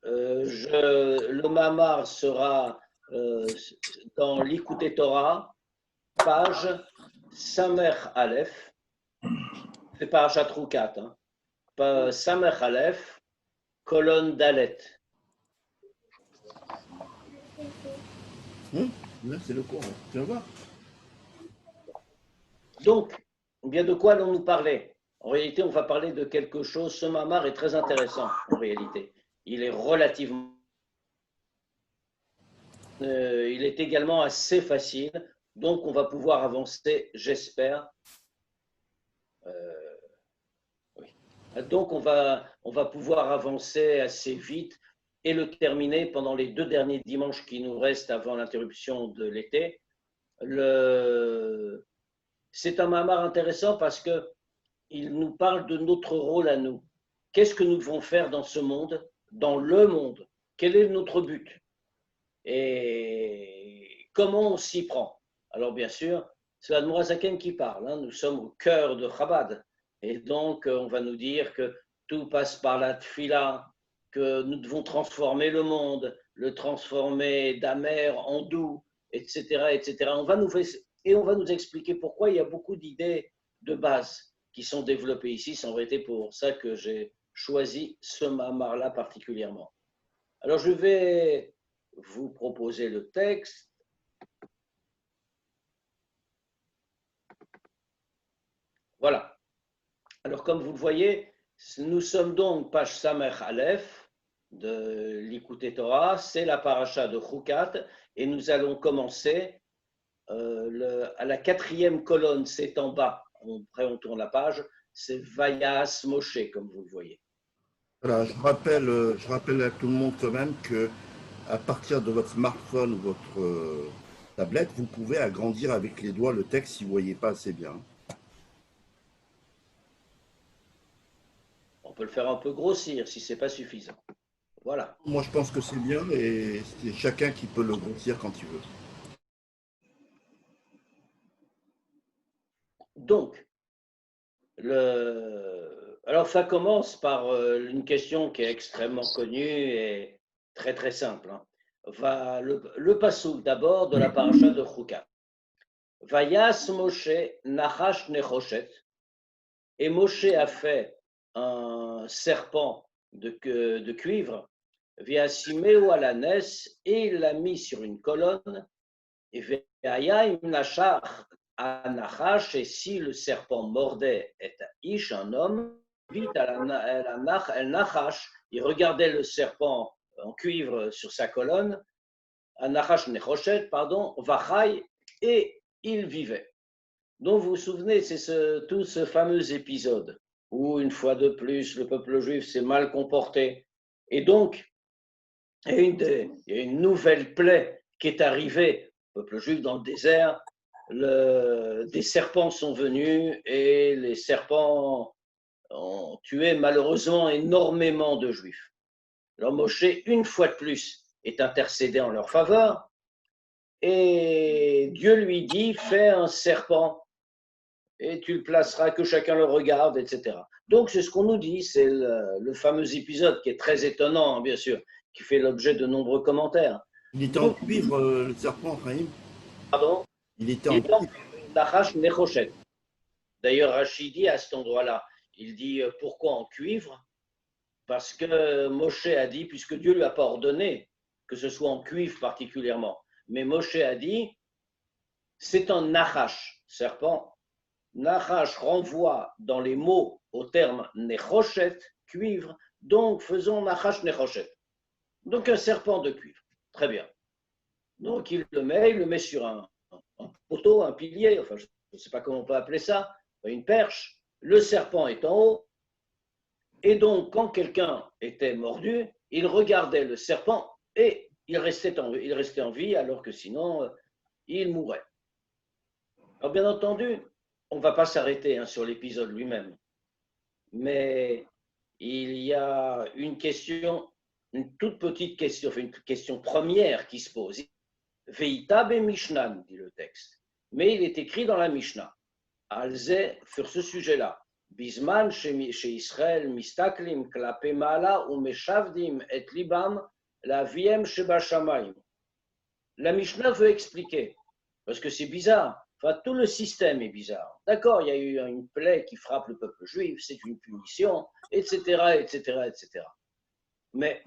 Le mamar sera dans l'Ikouté Torah, page Samer Aleph, c'est Parashat Roukat, hein. Samer Aleph, colonne Dalet. Là, c'est le courant. Tu vas voir. Donc, bien de quoi allons-nous parler? En réalité, on va parler de quelque chose. Ce mamar est très intéressant, en réalité. Il est relativement. Il est également assez facile. Donc, on va pouvoir avancer, j'espère. Oui. Donc, on va pouvoir avancer assez vite et le terminer pendant les 2 derniers dimanches qui nous restent avant l'interruption de l'été. C'est un mamar intéressant parce qu'il nous parle de notre rôle à nous. Qu'est-ce que nous devons faire dans ce monde, dans le monde? Quel est notre but? Et comment on s'y prend? Alors bien sûr, c'est l'Admoura Zaken qui parle, hein. Nous sommes au cœur de Chabad. Et donc, on va nous dire que tout passe par la tfila, que nous devons transformer le monde, le transformer d'amer en doux, etc., etc. On va nous expliquer pourquoi il y a beaucoup d'idées de base qui sont développées ici. C'est en vérité pour ça que j'ai choisi ce mamar-là particulièrement. Alors, je vais vous proposer le texte. Voilà. Alors, comme vous le voyez, nous sommes donc page Samer Aleph de l'Ikouté Torah, c'est la paracha de Choukat, et nous allons commencer à la 4e colonne, c'est en bas. Après, on tourne la page, c'est Vayas Moshe, comme vous le voyez. Voilà, je rappelle à tout le monde quand même que à partir de votre smartphone ou votre tablette, vous pouvez agrandir avec les doigts le texte si vous ne voyez pas assez bien. On peut le faire un peu grossir si ce n'est pas suffisant. Voilà. Moi, je pense que c'est bien et c'est chacun qui peut le grossir quand il veut. Donc, alors ça commence par une question qui est extrêmement connue et très très simple, hein. Le pasouk d'abord de la paracha de Choukat. Vayas Moshe Nachash Nechoshet. Et Moshe a fait un serpent de cuivre, Viasimeu alanes, et il l'a mis sur une colonne, et Veaya Nachach Anachash, et si le serpent mordait et Ish, un homme, vite El Nachash, il regardait le serpent en cuivre sur sa colonne, Anachash Nechoshet, pardon, Vachai, et il vivait. Donc vous vous souvenez, c'est tout ce fameux épisode où, une fois de plus, le peuple juif s'est mal comporté. Et donc, il y a une nouvelle plaie qui est arrivée au peuple juif dans le désert. Des serpents sont venus et les serpents ont tué malheureusement énormément de juifs. Alors Moshe, une fois de plus, est intercédé en leur faveur et Dieu lui dit, fais un serpent et tu le placeras, que chacun le regarde, etc. Donc, c'est ce qu'on nous dit, c'est le fameux épisode qui est très étonnant, hein, bien sûr, qui fait l'objet de nombreux commentaires. Il était en cuivre, le serpent, Raïm. Pardon? Il était Il en est en cuivre. Nachash Nechoshet. D'ailleurs, Rachid dit à cet endroit-là, il dit pourquoi en cuivre? Parce que Moshe a dit, puisque Dieu ne lui a pas ordonné que ce soit en cuivre particulièrement, mais Moshe a dit, c'est un Nachash, serpent. Nachash renvoie dans les mots au terme nechoshet, cuivre, donc faisons Nachash nechoshet. Donc un serpent de cuivre. Très bien. Donc il le met sur un poteau, un pilier, enfin je ne sais pas comment on peut appeler ça, une perche. Le serpent est en haut. Et donc quand quelqu'un était mordu, il regardait le serpent et il restait en vie alors que sinon il mourait. Alors bien entendu, on ne va pas s'arrêter sur l'épisode lui-même, mais il y a une question, une toute petite question, enfin une question première qui se pose. Veita be Mishnan, dit le texte, mais il est écrit dans la Mishnah. Alze, sur ce sujet-là. Bisman chez Israël, mistaklim, klape mala ou meshavdim et libam, la wiem sheba shamayim. La Mishnah veut expliquer, parce que c'est bizarre, enfin, tout le système est bizarre. D'accord, il y a eu une plaie qui frappe le peuple juif, c'est une punition, etc., etc., etc. Mais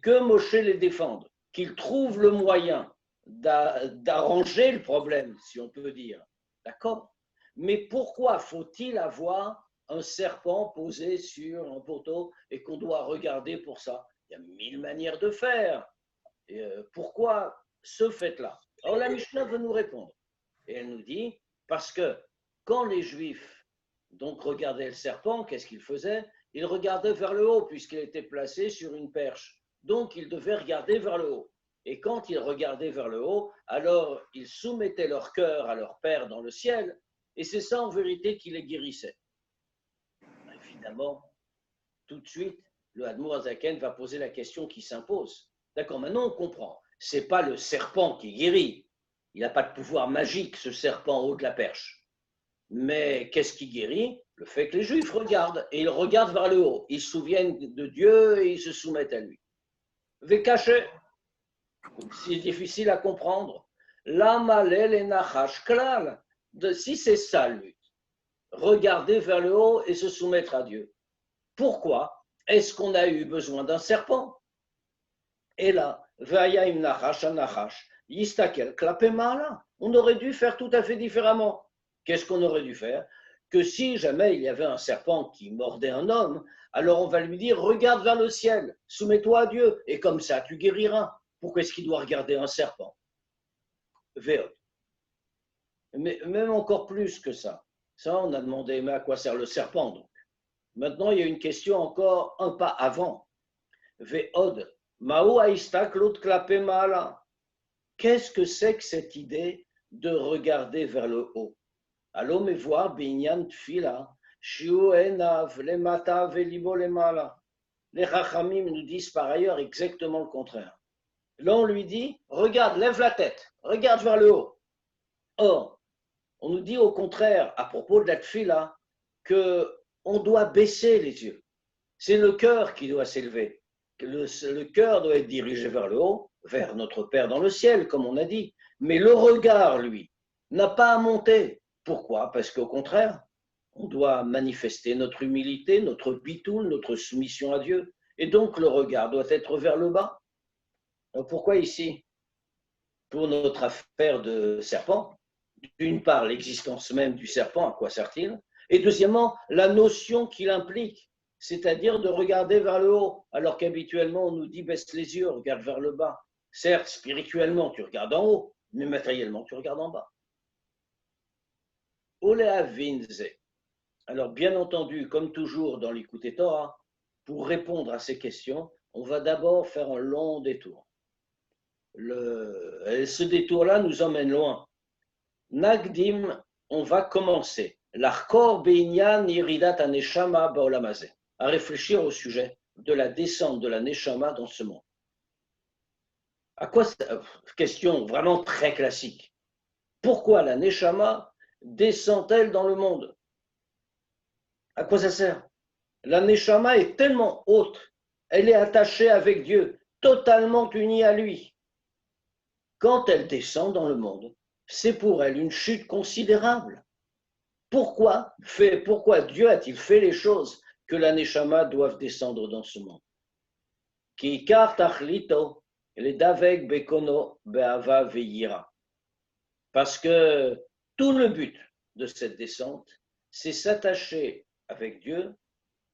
que Moshe les défende, qu'il trouve le moyen d'arranger le problème, si on peut dire. D'accord? Mais pourquoi faut-il avoir un serpent posé sur un poteau et qu'on doit regarder pour ça? Il y a mille manières de faire. Et pourquoi ce fait-là? Alors la Mishnah veut nous répondre. Et elle nous dit, parce que quand les Juifs donc regardaient le serpent, qu'est-ce qu'ils faisaient? Ils regardaient vers le haut puisqu'il était placé sur une perche. Donc ils devaient regarder vers le haut. Et quand ils regardaient vers le haut, alors ils soumettaient leur cœur à leur Père dans le ciel, et c'est ça en vérité qui les guérissait. Évidemment, tout de suite, le Admour Azaken va poser la question qui s'impose. D'accord, maintenant on comprend. Ce n'est pas le serpent qui guérit. Il n'a pas de pouvoir magique, ce serpent en haut de la perche. Mais qu'est-ce qui guérit? Le fait que les Juifs regardent, et ils regardent vers le haut. Ils se souviennent de Dieu et ils se soumettent à lui. Vekaché, c'est difficile à comprendre. L'amalel et nachash klal. Si c'est ça, lui, regarder vers le haut et se soumettre à Dieu. Pourquoi est-ce qu'on a eu besoin d'un serpent? Et là, Vayim nachash anachash, yistakel klapemala. On aurait dû faire tout à fait différemment. Qu'est-ce qu'on aurait dû faire? Que si jamais il y avait un serpent qui mordait un homme, alors on va lui dire, regarde vers le ciel, soumets-toi à Dieu, et comme ça tu guériras. Pourquoi est-ce qu'il doit regarder un serpent? Véod. Mais même encore plus que ça. Ça, on a demandé, mais à quoi sert le serpent donc? Maintenant, il y a une question encore un pas avant. Véod. Maou aistak l'autre klapé mala. Qu'est-ce que c'est que cette idée de regarder vers le haut? Allons me voir, binyan tfila, shiu enav, le mata velibo le mala. Les Chachamim nous disent par ailleurs exactement le contraire. Là, on lui dit, regarde, lève la tête, regarde vers le haut. Or, on nous dit au contraire, à propos de la tfila, qu'on doit baisser les yeux. C'est le cœur qui doit s'élever. Le cœur doit être dirigé vers le haut, vers notre Père dans le ciel, comme on a dit. Mais le regard, lui, n'a pas à monter. Pourquoi? Parce qu'au contraire, on doit manifester notre humilité, notre bitoul, notre soumission à Dieu. Et donc, le regard doit être vers le bas. Alors, pourquoi ici? Pour notre affaire de serpent, d'une part, l'existence même du serpent, à quoi sert-il? Et deuxièmement, la notion qu'il implique, c'est-à-dire de regarder vers le haut, alors qu'habituellement, on nous dit baisse les yeux, regarde vers le bas. Certes, spirituellement, tu regardes en haut, mais matériellement, tu regardes en bas. Olea Vinze. Alors, bien entendu, comme toujours dans l'Écoute Torah, pour répondre à ces questions, on va d'abord faire un long détour. Ce détour-là nous emmène loin. Nagdim, on va commencer. L'Arkor Beinyan Iridat Aneshama Baolamazé, à réfléchir au sujet de la descente de la Neshama dans ce monde. À quoi question vraiment très classique. Pourquoi la Neshama descend-elle dans le monde? À quoi ça sert? La Neshama est tellement haute, elle est attachée avec Dieu, totalement unie à lui. Quand elle descend dans le monde, c'est pour elle une chute considérable. Pourquoi Dieu a-t-il fait les choses que la Neshama doive descendre dans ce monde? Kikar tachlito, le davek bekono be'ava ve'yira. Parce que tout le but de cette descente, c'est s'attacher avec Dieu,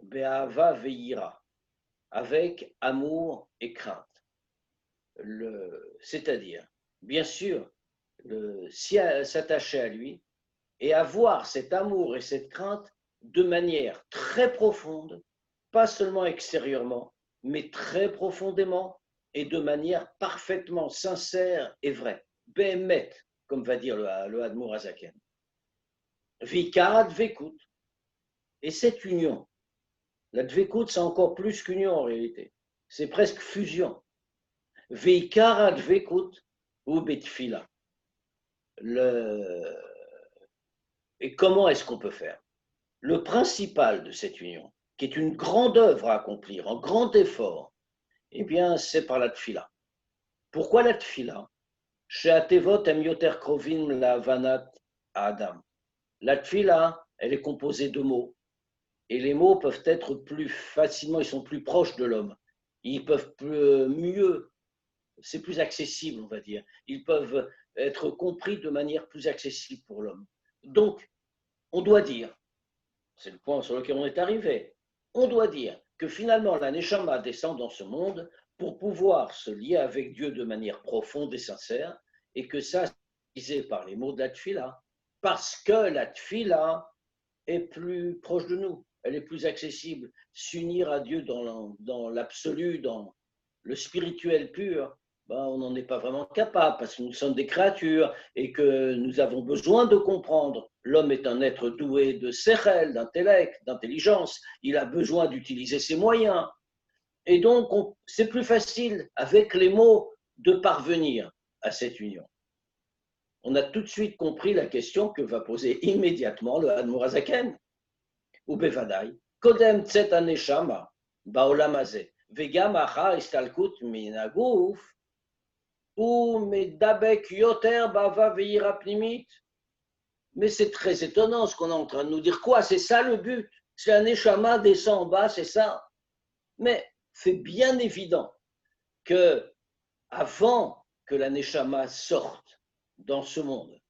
be'ava ve'yira, avec amour et crainte. C'est-à-dire, bien sûr, s'attacher à lui et avoir cet amour et cette crainte de manière très profonde, pas seulement extérieurement, mais très profondément et de manière parfaitement sincère et vraie. Behemet, comme va dire le Admour Azaken. Vikad Dvekut. Et cette union, la Dvekut, c'est encore plus qu'union en réalité. C'est presque fusion. Vikara Dvekut ou Betfila. Et comment est-ce qu'on peut faire? le principal de cette union, qui est une grande œuvre à accomplir, un grand effort, eh bien, c'est par la tfila. Pourquoi la tfila? She'atevot em yoter krovim lavanat Adam. La tfila, elle est composée de mots. Et les mots peuvent être plus facilement, ils sont plus proches de l'homme. Ils peuvent mieux, c'est plus accessible, on va dire. Ils peuvent être compris de manière plus accessible pour l'homme. Donc, on doit dire, c'est le point sur lequel on est arrivé, on doit dire que finalement la Neshama descend dans ce monde pour pouvoir se lier avec Dieu de manière profonde et sincère, et que ça, c'est disé par les mots de la Tfila, parce que la Tfila est plus proche de nous, elle est plus accessible. S'unir à Dieu dans l'absolu, dans le spirituel pur, ben, on n'en est pas vraiment capable parce que nous sommes des créatures et que nous avons besoin de comprendre. L'homme est un être doué de sechel, d'intellect, d'intelligence. Il a besoin d'utiliser ses moyens. Et donc, c'est plus facile avec les mots de parvenir à cette union. On a tout de suite compris la question que va poser immédiatement le Admor Hazaken. Ou bevadai, kodem tset aneshama, baolam hazeh, vegam achar istalkut min haguf, ou medabek yoter bava veira pnimit. Mais c'est très étonnant ce qu'on est en train de nous dire. Quoi? C'est ça le but? C'est un neshama descend en bas, c'est ça? Mais c'est bien évident que avant que la neshama sorte dans ce monde,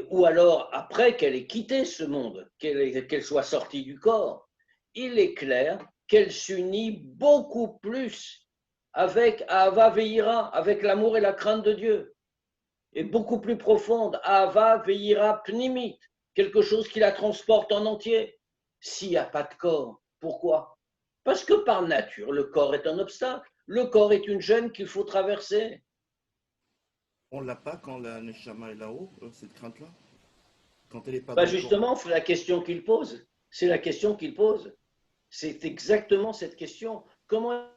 ou alors après qu'elle ait quitté ce monde, qu'elle soit sortie du corps, il est clair qu'elle s'unit beaucoup plus avec Ahava Veira, avec l'amour et la crainte de Dieu, et beaucoup plus profonde, Ahava Veira Pnimit, quelque chose qui la transporte en entier. S'il n'y a pas de corps, pourquoi? Parce que par nature, le corps est un obstacle, le corps est une gêne qu'il faut traverser. On l'a pas quand la Neshama est là-haut, cette crainte-là? Quand elle n'est pas Bah dans le corps? justement, c'est la question qu'il pose. C'est la question qu'il pose. C'est exactement cette question. Comment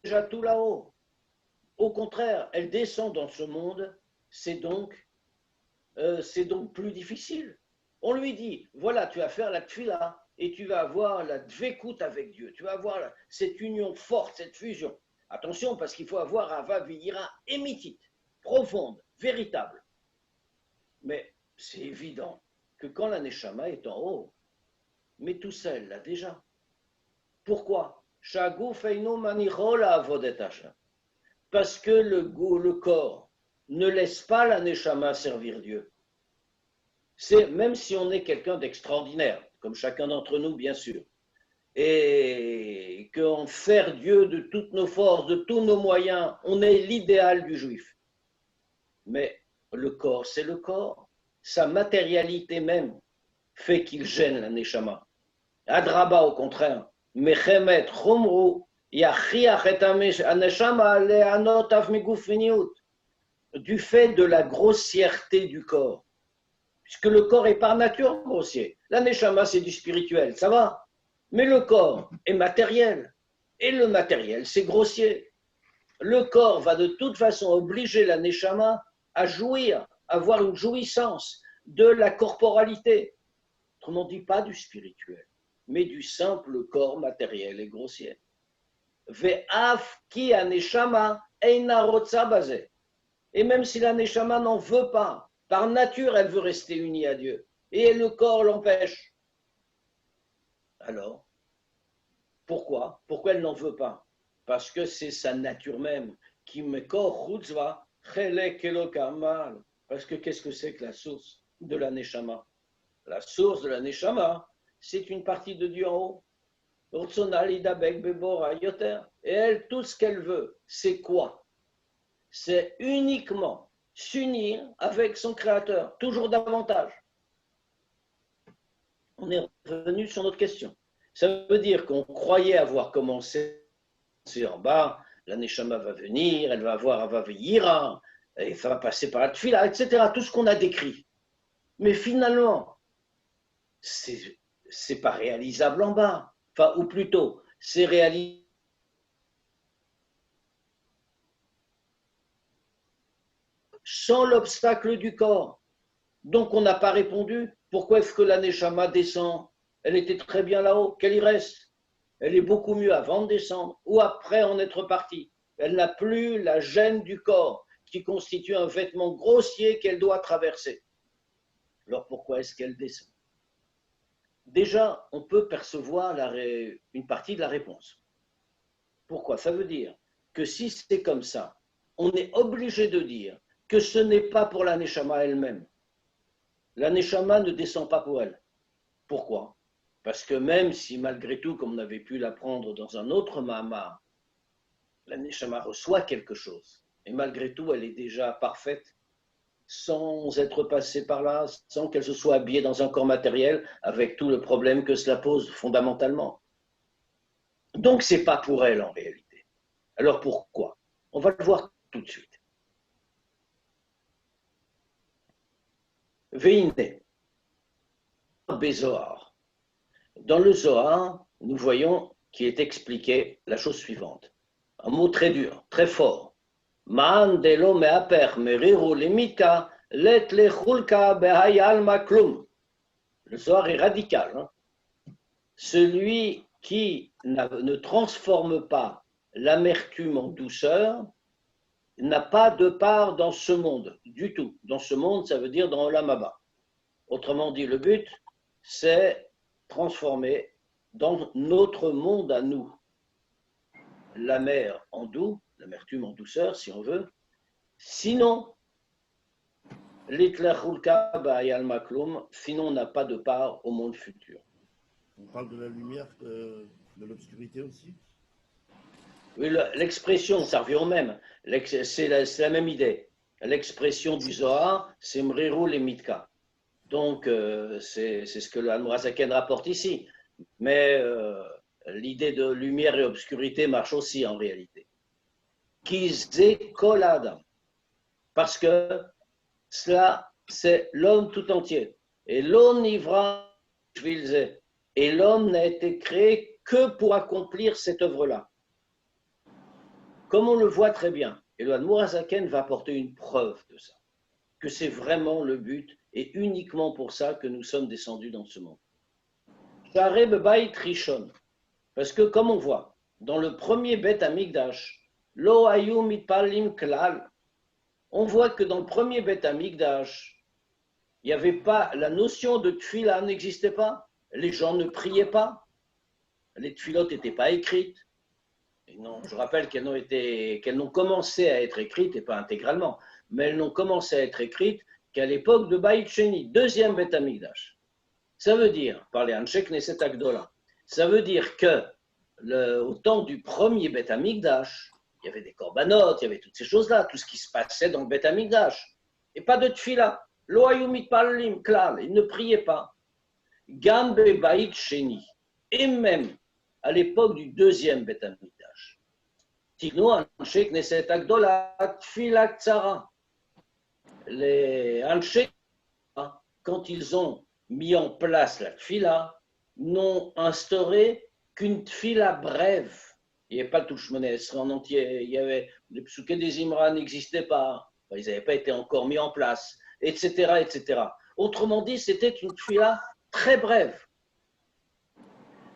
déjà tout là-haut? Au contraire, elle descend dans ce monde, c'est donc plus difficile. On lui dit, voilà, tu vas faire la tfila et tu vas avoir la dvekut avec Dieu. Tu vas avoir cette union forte, cette fusion. Attention, parce qu'il faut avoir Ava Vihira émitite, profonde, véritable. Mais c'est évident que quand la Neshama est en haut, mais tout seul, là déjà. Pourquoi? Parce que le corps ne laisse pas la Neshama servir Dieu. C'est même si on est quelqu'un d'extraordinaire, comme chacun d'entre nous, bien sûr, et qu'en faire Dieu de toutes nos forces, de tous nos moyens, on est l'idéal du juif. Mais le corps, c'est le corps. Sa matérialité même fait qu'il gêne la Neshama. Adraba, au contraire, Mechemet Chomru, Yachiach et Aneshama Leanot Avmigufiniut, du fait de la grossièreté du corps. Puisque le corps est par nature grossier. La Neshama, c'est du spirituel, ça va. Mais le corps est matériel. Et le matériel, c'est grossier. Le corps va de toute façon obliger la Neshama à jouir, à avoir une jouissance de la corporalité. Autrement dit, pas du spirituel, mais du simple corps matériel et grossier. Ve'af ki aneshama eina rotza bazeh. Et même si la neshama n'en veut pas, par nature, elle veut rester unie à Dieu. Et le corps l'empêche. Alors, pourquoi? Pourquoi elle n'en veut pas? Parce que c'est sa nature même. Qui me kor chutzva chelek elokamal. Parce que qu'est-ce que c'est que la source de la neshama? La source de la neshama, c'est une partie de Dieu en haut. Et elle, tout ce qu'elle veut, c'est quoi? C'est uniquement s'unir avec son Créateur, toujours davantage. On est revenu sur notre question. Ça veut dire qu'on croyait avoir commencé en bas, la Neshama va venir, elle va avoir Ava Ve'yira, et ça va passer par la Tfila, etc. Tout ce qu'on a décrit. Mais finalement, c'est pas réalisable en bas. Enfin, ou plutôt, c'est réalisable sans l'obstacle du corps. Donc, on n'a pas répondu Pourquoi est-ce que la Neshama descend? Elle était très bien là-haut, qu'elle y reste. Elle est beaucoup mieux avant de descendre ou après en être partie. Elle n'a plus la gêne du corps qui constitue un vêtement grossier qu'elle doit traverser. Alors pourquoi est-ce qu'elle descend? Déjà, on peut percevoir une partie de la réponse. Pourquoi? Ça veut dire que si c'est comme ça, on est obligé de dire que ce n'est pas pour la Neshama elle-même. La Neshama ne descend pas pour elle. Pourquoi? Parce que même si malgré tout, comme on avait pu l'apprendre dans un autre Mahama, la Neshama reçoit quelque chose, et malgré tout, elle est déjà parfaite, sans être passée par là, sans qu'elle se soit habillée dans un corps matériel, avec tout le problème que cela pose fondamentalement. Donc, ce n'est pas pour elle en réalité. Alors pourquoi? On va le voir tout de suite. Veine, Bézoar. Dans le Zohar, nous voyons qu'il est expliqué la chose suivante. Un mot très dur, très fort. Man delo meaper meriru limika let lechulka behayal maklum. Le Zohar est radical. Hein? Celui qui ne transforme pas l'amertume en douceur n'a pas de part dans ce monde, du tout. Dans ce monde, ça veut dire dans Olam Haba. Autrement dit, le but, c'est transformer dans notre monde à nous l'amer en doux, l'amertume en douceur, si on veut. Sinon, sinon on n'a pas de part au monde futur. On parle de la lumière, de l'obscurité aussi? Oui, l'expression, ça revient au même. C'est la même idée. L'expression du Zohar, c'est Mriru le Mitka. Donc, c'est ce que le Hanmourazaken rapporte ici. Mais l'idée de lumière et obscurité marche aussi en réalité. Kizé kol adam. Parce que cela, c'est l'homme tout entier. Et l'homme nivra shvilze. Et l'homme n'a été créé que pour accomplir cette œuvre-là. Comme on le voit très bien, et le Hanmourazaken va apporter une preuve de ça, que c'est vraiment le but et uniquement pour ça que nous sommes descendus dans ce monde. Shareb Bait Rishon, parce que comme on voit, dans le premier Beth Amikdash, Lo Hayu Mitpalim Klal, on voit que dans le premier Beth Amikdash, il n'y avait pas, la notion de tfila n'existait pas, les gens ne priaient pas, les tfilotes n'étaient pas écrites. Et non, je rappelle qu'elles n'ont commencé à être écrites, et pas intégralement, mais elles n'ont commencé à être écrites qu'à l'époque de Baït Sheni, deuxième Beth Amikdash. Ça veut dire, par les Anshe Knesset Agdola, ça veut dire que au temps du premier Beth Amikdash, il y avait des korbanot, il y avait toutes ces choses-là, tout ce qui se passait dans le Beth Amikdash. Et pas de tfila. Lo hayu mitpalelim klal, ils ne priaient pas. Gam bebaït sheni. Et même à l'époque du deuxième Beth Amikdash. Tigno Anshe Knesset Agdola tfila ktsara. Les Anshe, quand ils ont mis en place la tfila, n'ont instauré qu'une tfila brève. Il n'y avait pas le touche-monnaie en entier, il y avait les psuké des Imra n'existaient pas, ils n'avaient pas été encore mis en place, etc., etc. Autrement dit, c'était une tfila très brève.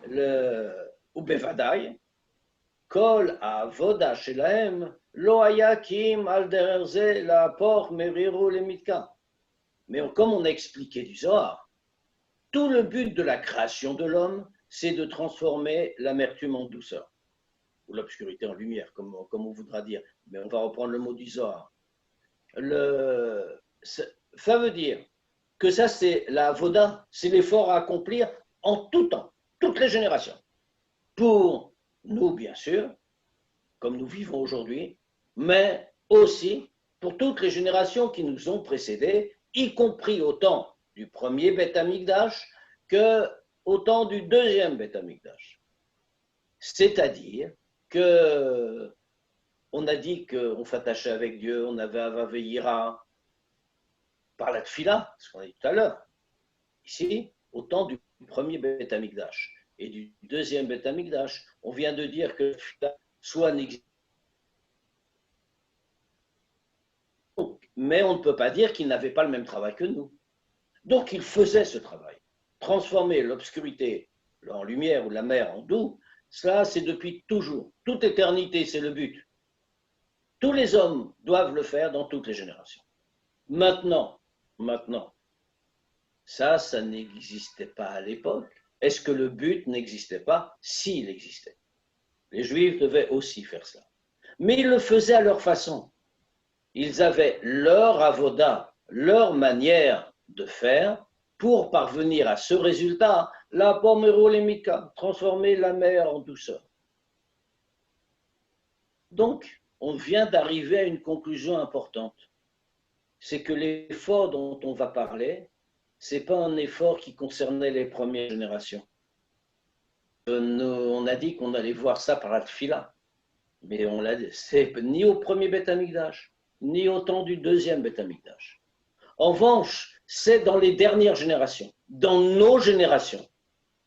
Le Ubevadai, Kol Avoda Shelaem, Lo Hayakim al dererze la por meriru le mitka. Mais comme on a expliqué du Zohar, tout le but de la création de l'homme, c'est de transformer l'amertume en douceur, ou l'obscurité en lumière, comme on voudra dire. Mais on va reprendre le mot du Zohar. Ça veut dire que ça, c'est la voda, c'est l'effort à accomplir en tout temps, toutes les générations. Pour nous, bien sûr, comme nous vivons aujourd'hui, mais aussi pour toutes les générations qui nous ont précédés, y compris au temps du premier Beth Amikdash qu'au temps du deuxième Beth Amikdash. C'est-à-dire que on a dit qu'on s'attachait avec Dieu, on avait Avaveira par la Tfila, ce qu'on a dit tout à l'heure. Ici, au temps du premier Beth Amikdash et du deuxième Beth Amikdash, on vient de dire que Tfila soit n'existe, mais on ne peut pas dire qu'ils n'avaient pas le même travail que nous. Donc il faisait ce travail. Transformer l'obscurité en lumière ou la mer en doux, ça c'est depuis toujours. Toute éternité, c'est le but. Tous les hommes doivent le faire dans toutes les générations. Maintenant, ça n'existait pas à l'époque. Est-ce que le but n'existait pas? S'il existait. Les Juifs devaient aussi faire ça. Mais ils le faisaient à leur façon. Ils avaient leur avoda, leur manière de faire pour parvenir à ce résultat, la pomerolemika, transformer la mer en douceur. Donc, on vient d'arriver à une conclusion importante. C'est que l'effort dont on va parler, ce n'est pas un effort qui concernait les premières générations. On a dit qu'on allait voir ça par la tfila, mais c'est ni au premier Beth Amikdash, ni au temps du deuxième Beth Amikdash. En revanche, c'est dans les dernières générations, dans nos générations,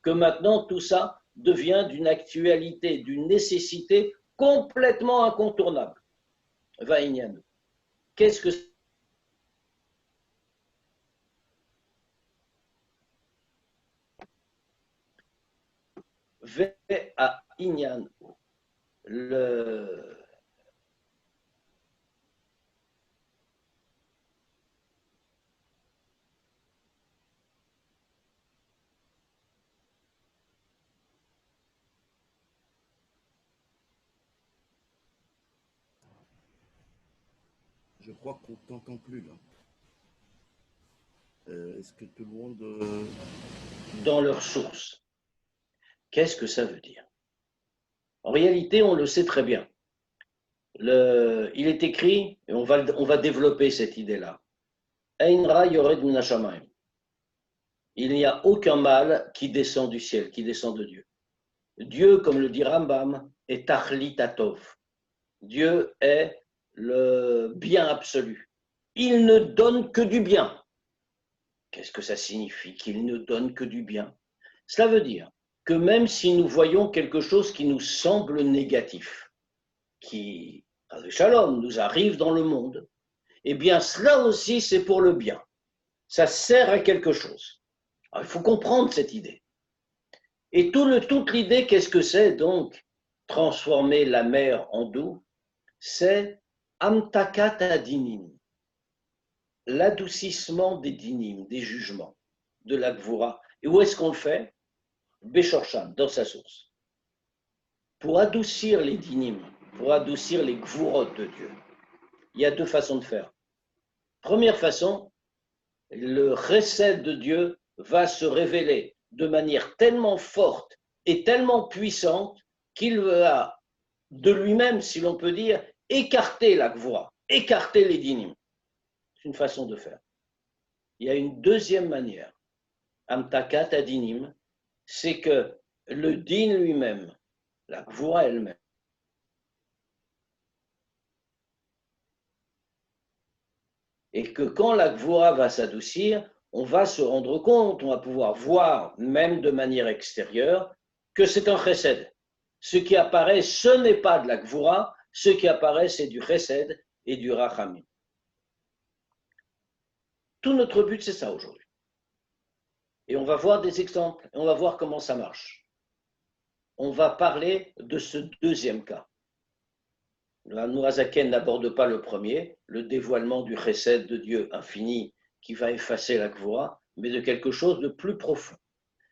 que maintenant tout ça devient d'une actualité, d'une nécessité complètement incontournable. Vaïnian. Qu'est-ce que Ve à Inyan, le Je crois qu'on ne t'entend plus là. Est-ce que tout le monde... dans leur source. Qu'est-ce que ça veut dire? En réalité, on le sait très bien. Il est écrit, et on va développer cette idée-là. Ein ra yored min hashamayim. Il n'y a aucun mal qui descend du ciel, qui descend de Dieu. Dieu, comme le dit Rambam, est Tachlit Atov. Dieu est le bien absolu. Il ne donne que du bien. Qu'est-ce que ça signifie qu'il ne donne que du bien? Cela veut dire que même si nous voyons quelque chose qui nous semble négatif, qui, avec Shalom, nous arrive dans le monde, eh bien cela aussi c'est pour le bien. Ça sert à quelque chose. Alors, il faut comprendre cette idée. Et toute l'idée, qu'est-ce que c'est donc? Transformer la mer en doux, c'est amtakat adinim, l'adoucissement des dinim, des jugements, de la gvura. Et où est-ce qu'on le fait? Beshorsham, dans sa source. Pour adoucir les dinim, pour adoucir les gvurot de Dieu, il y a deux façons de faire. Première façon, le chesed de Dieu va se révéler de manière tellement forte et tellement puissante qu'il va de lui-même, si l'on peut dire, écarter la gvura, écarter les dinim. C'est une façon de faire. Il y a une deuxième manière, amtakat adinim, c'est que le din lui-même, la gvura elle-même, et que quand la gvura va s'adoucir, on va se rendre compte, on va pouvoir voir, même de manière extérieure, que c'est un chesed. Ce qui apparaît, ce n'est pas de la gvura, ce qui apparaît, c'est du chesed et du rachamim. Tout notre but, c'est ça aujourd'hui. Et on va voir des exemples, et on va voir comment ça marche. On va parler de ce deuxième cas. Le Noazaken n'aborde pas le premier, le dévoilement du chesed de Dieu infini qui va effacer la gvura, mais de quelque chose de plus profond.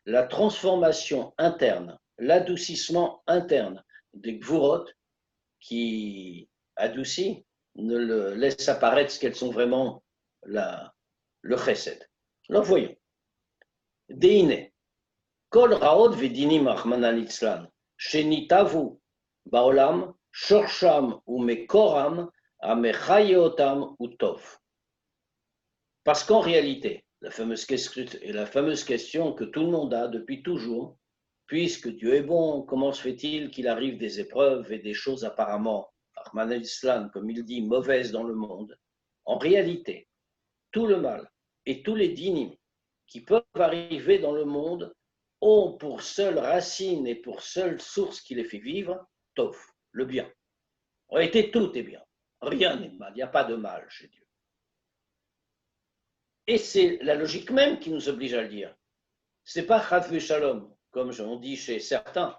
La transformation interne, l'adoucissement interne des gvurot qui adoucit, ne le laisse apparaître ce qu'elles sont vraiment le chesed. Alors voyons. Deine, kol raot vedinim achmanan litzlan, shenitavu baolam, shorsham ou mekoram, amechayeotam ou tov. Parce qu'en réalité, la fameuse question que tout le monde a depuis toujours, puisque Dieu est bon, comment se fait-il qu'il arrive des épreuves et des choses apparemment, Rahman al-Islam, comme il dit, mauvaises dans le monde? En réalité, tout le mal et tous les dinim qui peuvent arriver dans le monde ont pour seule racine et pour seule source qui les fait vivre, Tov, le bien. En réalité, tout est bien. Rien n'est mal, il n'y a pas de mal chez Dieu. Et c'est la logique même qui nous oblige à le dire. Ce n'est pas Chad Shalom, comme on dit chez certains,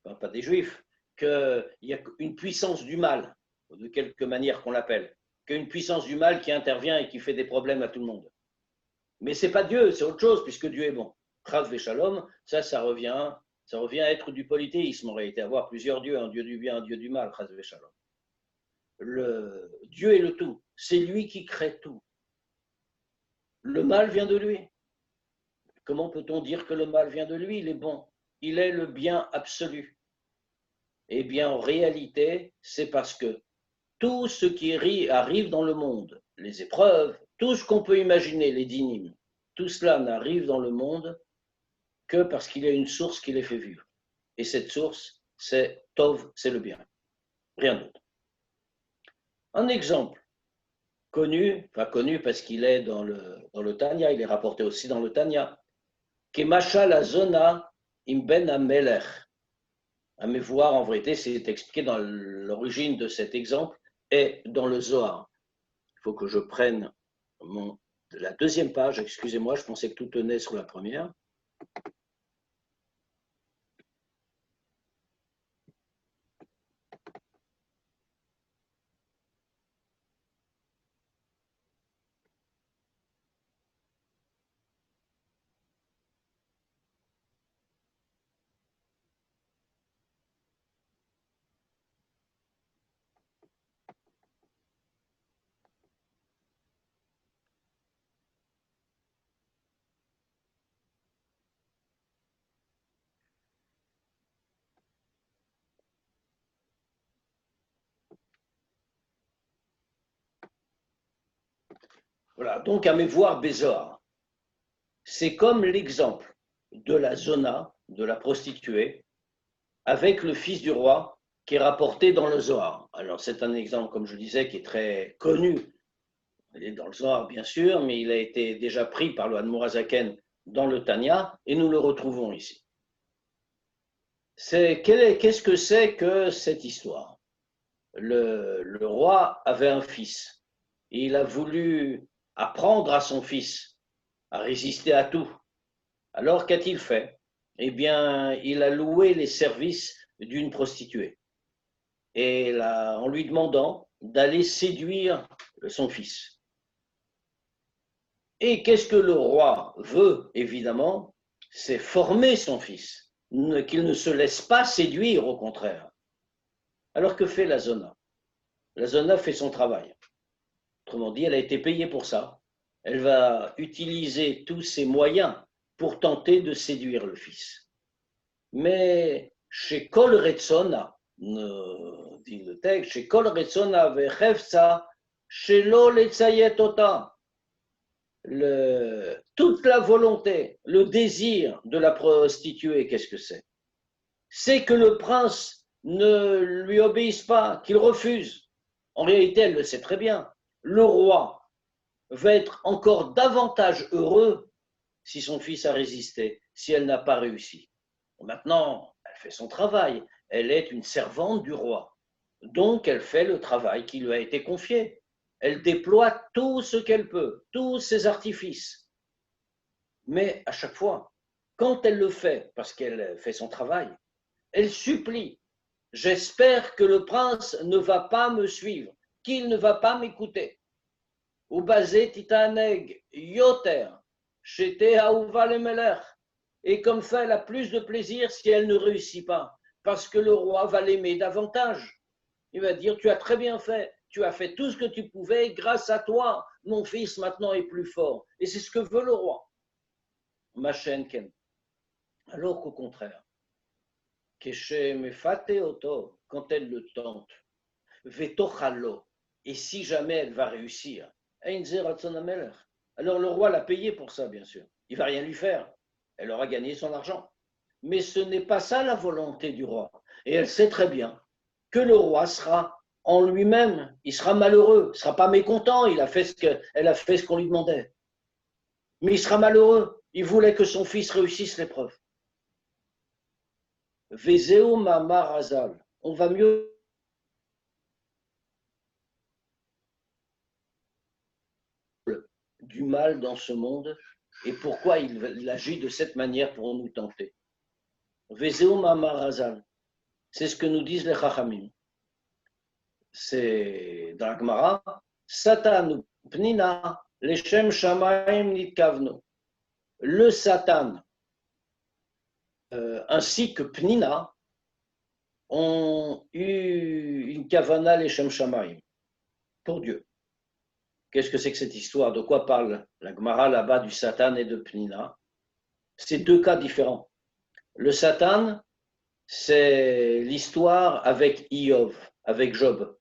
enfin, pas des juifs, qu'il y a une puissance du mal, de quelque manière qu'on l'appelle, qu'une puissance du mal qui intervient et qui fait des problèmes à tout le monde. Mais ce n'est pas Dieu, c'est autre chose, puisque Dieu est bon. Chad Shalom, ça revient à être du polythéisme en réalité, avoir plusieurs dieux, un dieu du bien, un dieu du mal, Chad Shalom. Dieu est le tout, c'est lui qui crée tout. Le mal vient de lui. Comment peut-on dire que le mal vient de lui? Il est bon. Il est le bien absolu. Eh bien, en réalité, c'est parce que tout ce qui arrive dans le monde, les épreuves, tout ce qu'on peut imaginer, les dynimes, tout cela n'arrive dans le monde que parce qu'il y a une source qui les fait vivre. Et cette source, c'est Tov, c'est le bien. Rien d'autre. Un exemple connu parce qu'il est dans le Tanya, il est rapporté aussi dans le Tanya, Kemashal Azona Imben Amelech. À mes voir, en vérité, c'est expliqué dans l'origine de cet exemple et dans le Zohar. Il faut que je prenne la deuxième page, excusez-moi, je pensais que tout tenait sur la première. Voilà, donc à mes voir, Bézor, c'est comme l'exemple de la zona, de la prostituée, avec le fils du roi qui est rapporté dans le Zohar. Alors c'est un exemple, comme je disais, qui est très connu. Il est dans le Zohar, bien sûr, mais il a été déjà pris par le Hanmourazaken dans le Tanya, et nous le retrouvons ici. Qu'est-ce que c'est que cette histoire? Le roi avait un fils, et il a voulu apprendre à son fils à résister à tout. Alors qu'a-t-il fait? Eh bien, il a loué les services d'une prostituée, et en lui demandant d'aller séduire son fils. Et qu'est-ce que le roi veut, évidemment? C'est former son fils, qu'il ne se laisse pas séduire, au contraire. Alors que fait la zona? La zona fait son travail. Autrement dit, elle a été payée pour ça. Elle va utiliser tous ses moyens pour tenter de séduire le fils. Mais chez Kol Retsona, dit le texte, chez Kol Retsona vechefsa, chez lo letsayetota, toute la volonté, le désir de la prostituée, qu'est-ce que c'est? C'est que le prince ne lui obéisse pas, qu'il refuse. En réalité, elle le sait très bien. Le roi va être encore davantage heureux si son fils a résisté, si elle n'a pas réussi. Maintenant, elle fait son travail. Elle est une servante du roi. Donc, elle fait le travail qui lui a été confié. Elle déploie tout ce qu'elle peut, tous ses artifices. Mais à chaque fois, quand elle le fait, parce qu'elle fait son travail, elle supplie. J'espère que le prince ne va pas me suivre, qu'il ne va pas m'écouter. Ubazé titaneg yoter, chete haouva le melech. Et comme ça, elle a plus de plaisir si elle ne réussit pas, parce que le roi va l'aimer davantage. Il va dire, tu as très bien fait, tu as fait tout ce que tu pouvais, grâce à toi, mon fils maintenant est plus fort. Et c'est ce que veut le roi. Machenken. Alors qu'au contraire, quand elle le tente, Vetochalo, et si jamais elle va réussir, alors le roi l'a payé pour ça, bien sûr. Il ne va rien lui faire. Elle aura gagné son argent. Mais ce n'est pas ça la volonté du roi. Et elle sait très bien que le roi sera en lui-même, il sera malheureux, il ne sera pas mécontent, elle a fait ce qu'on lui demandait. Mais il sera malheureux. Il voulait que son fils réussisse l'épreuve. Vezeo Mamar Azal. On va mieux du mal dans ce monde et pourquoi il agit de cette manière pour nous tenter. Vezeu Mamar Hazal, c'est ce que nous disent les Chachamim. C'est dans la Gemara, Satan Pnina, Leshem Shamaim Nitkavnu. Le Satan ainsi que Pnina ont eu une kavana Leshem Shamaim pour Dieu. Qu'est-ce que c'est que cette histoire? De quoi parle la Gemara là-bas du Satan et de Pnina? C'est deux cas différents. Le Satan, c'est l'histoire avec Iov, avec Job.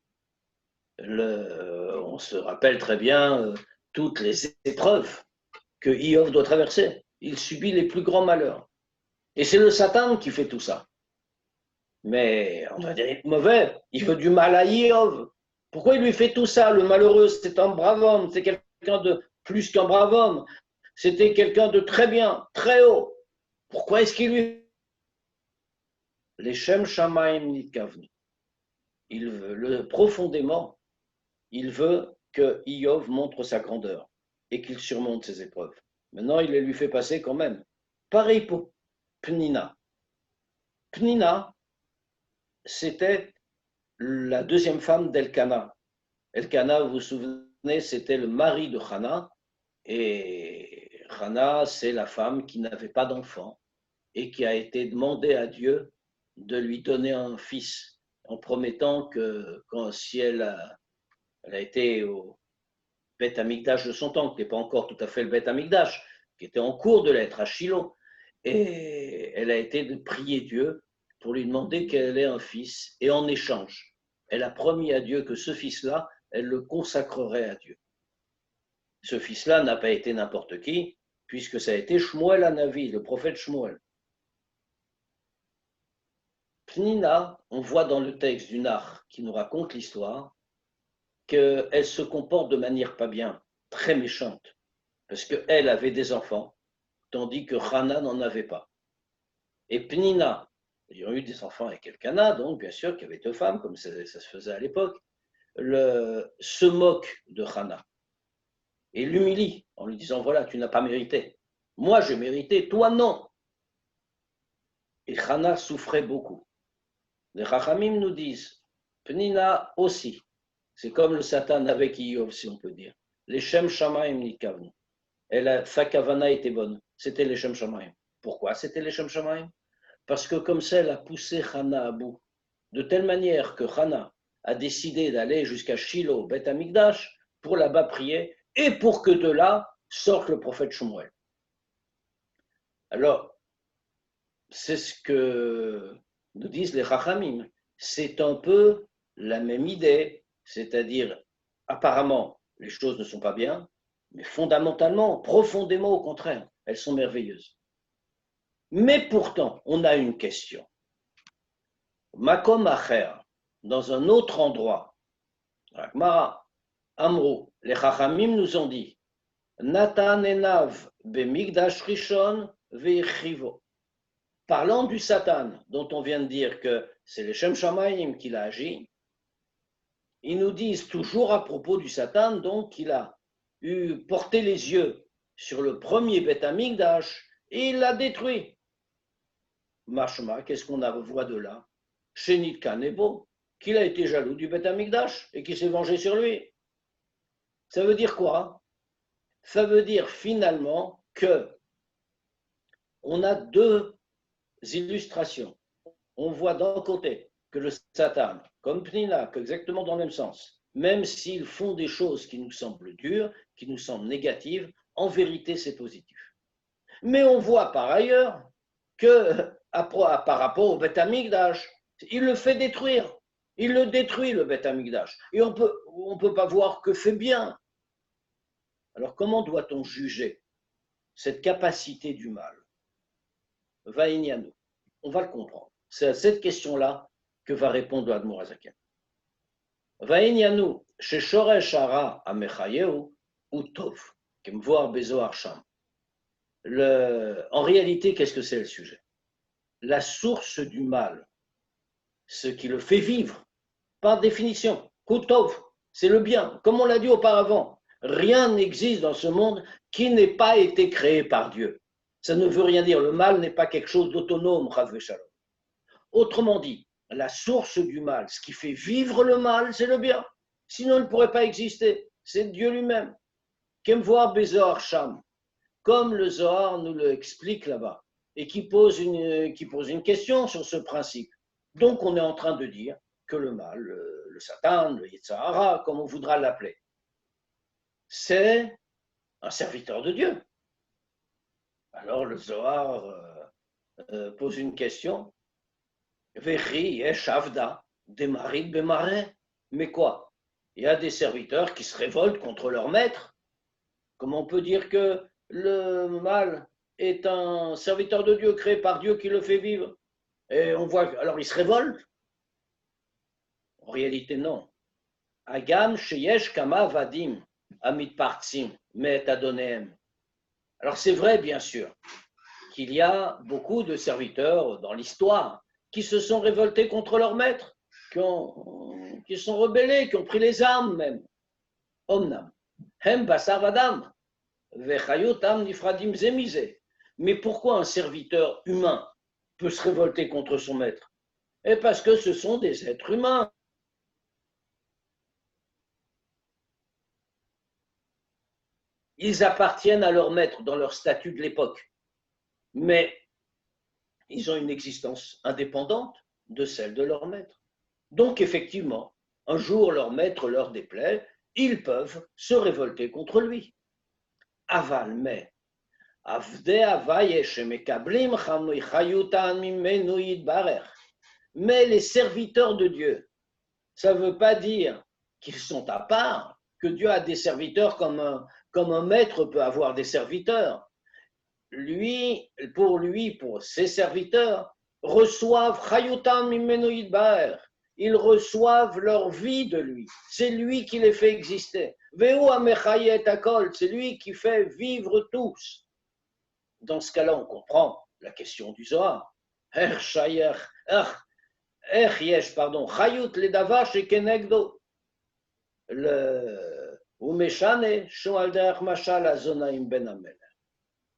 On se rappelle très bien toutes les épreuves que Iov doit traverser. Il subit les plus grands malheurs. Et c'est le Satan qui fait tout ça. Mais on va dire mauvais, il veut du mal à Iov. Pourquoi il lui fait tout ça? Le malheureux, c'est un brave homme, c'est quelqu'un de plus qu'un brave homme. C'était quelqu'un de très bien, très haut. Pourquoi est-ce qu'il lui... Les Shem Shamaim Nitkavnu. Il veut, profondément, il veut que Iov montre sa grandeur et qu'il surmonte ses épreuves. Maintenant, il les lui fait passer quand même. Pareil pour Pnina. Pnina, c'était la deuxième femme d'Elkana. Elkana, vous vous souvenez, c'était le mari de Hana. Et Hana, c'est la femme qui n'avait pas d'enfant et qui a été demandée à Dieu de lui donner un fils en promettant que si elle a été au Beth Amikdash de son temps, qui n'est pas encore tout à fait le Beth Amikdash, qui était en cours de l'être à Shiloh, et elle a été de prier Dieu pour lui demander qu'elle ait un fils, et en échange, elle a promis à Dieu que ce fils-là, elle le consacrerait à Dieu. Ce fils-là n'a pas été n'importe qui, puisque ça a été Shmuel Hanavi, le prophète Shmuel. Pnina, on voit dans le texte du Nar qui nous raconte l'histoire, qu'elle se comporte de manière pas bien, très méchante, parce qu'elle avait des enfants, tandis que Hana n'en avait pas. Et Pnina, ayant eu des enfants avec Elkana, donc bien sûr qu'il y avait deux femmes, comme ça se faisait à l'époque, se moque de Hana et l'humilie en lui disant, voilà, tu n'as pas mérité. Moi, j'ai mérité, toi, non. Et Hana souffrait beaucoup. Les Chachamim nous disent, Pnina aussi, c'est comme le Satan avec Iov, si on peut dire. Les Shem Shamaim Nitkavnu. Sa kavana était bonne, c'était les Shem Shamaim. Pourquoi c'était les Shem Shamaim? Parce que comme ça, elle a poussé Hana à bout, de telle manière que Hana a décidé d'aller jusqu'à Shiloh, Beth Amikdash, pour là-bas prier, et pour que de là sorte le prophète Shmuel. Alors, c'est ce que nous disent les Chachamim. C'est un peu la même idée, c'est-à-dire, apparemment, les choses ne sont pas bien, mais fondamentalement, profondément au contraire, elles sont merveilleuses. Mais pourtant, on a une question. Makom Acher, dans un autre endroit, Mara, Amrou, les Chachamim nous ont dit, Natan enav bemigdash rishon ve'chivo. Parlant du Satan, dont on vient de dire que c'est les Shem Shamaim qui l'a agi, ils nous disent toujours à propos du Satan, donc qu'il a porté les yeux sur le premier Beth Amikdash et il l'a détruit. Mashma, qu'est-ce qu'on voit de là? Shenit Kanebo, qu'il a été jaloux du Beth Amikdash et qu'il s'est vengé sur lui. Ça veut dire quoi? Ça veut dire finalement que on a deux illustrations. On voit d'un côté que le Satan, comme Pnina, exactement dans le même sens, même s'ils font des choses qui nous semblent dures, qui nous semblent négatives, en vérité c'est positif. Mais on voit par ailleurs que par rapport au Beth Amikdash, il le fait détruire. Il le détruit, le Beth Amikdash. Et on peut pas voir que fait bien. Alors comment doit-on juger cette capacité du mal? Vaïnianou. On va le comprendre. C'est à cette question-là que va répondre l'Admor Hazaken. Vaïnianou, chez Shoresh Hara Amechayeu ou Tov, Kemvoar Bezoar Sham. En réalité, qu'est-ce que c'est le sujet? La source du mal, ce qui le fait vivre, par définition, Kutov, c'est le bien, comme on l'a dit auparavant. Rien n'existe dans ce monde qui n'ait pas été créé par Dieu. Ça ne veut rien dire. Le mal n'est pas quelque chose d'autonome, Chas v'Shalom. Autrement dit, la source du mal, ce qui fait vivre le mal, c'est le bien. Sinon, il ne pourrait pas exister. C'est Dieu lui-même. Kemvoar Bezohar Sham, comme le Zohar nous l'explique là-bas, et qui pose une question sur ce principe. Donc, on est en train de dire que le mal, le Satan, le Yetzer Hara, comme on voudra l'appeler, c'est un serviteur de Dieu. Alors, le Zohar pose une question. Vechi esh avda demarit bemaret. Mais quoi? Il y a des serviteurs qui se révoltent contre leur maître. Comment on peut dire que le mal est un serviteur de Dieu créé par Dieu qui le fait vivre? Et on voit, alors il se révolte? En réalité, non. Agam sheyesh kama vadim amit partzim met adonehem. Alors c'est vrai, bien sûr, qu'il y a beaucoup de serviteurs dans l'histoire qui se sont révoltés contre leur maître, qui sont rebellés, qui ont pris les armes même. Omnam. Hem basar vadam. Vechayotam nifradim zemise. Mais pourquoi un serviteur humain peut se révolter contre son maître? Et parce que ce sont des êtres humains. Ils appartiennent à leur maître dans leur statut de l'époque. Mais ils ont une existence indépendante de celle de leur maître. Donc, effectivement, un jour leur maître leur déplaît, ils peuvent se révolter contre lui. Aval, mais, mais les serviteurs de Dieu, ça ne veut pas dire qu'ils sont à part, que Dieu a des serviteurs comme un maître peut avoir des serviteurs. Pour ses serviteurs, reçoivent Chayutam mimenu yitbarer. Ils reçoivent leur vie de lui. C'est lui qui les fait exister. Veu amechayet hakol, c'est lui qui fait vivre tous. Dans ce cas-là, on comprend la question du Zohar. Chayut ledavar shekenegdo. Le umeshane shoalder mashal azonaim ben amel.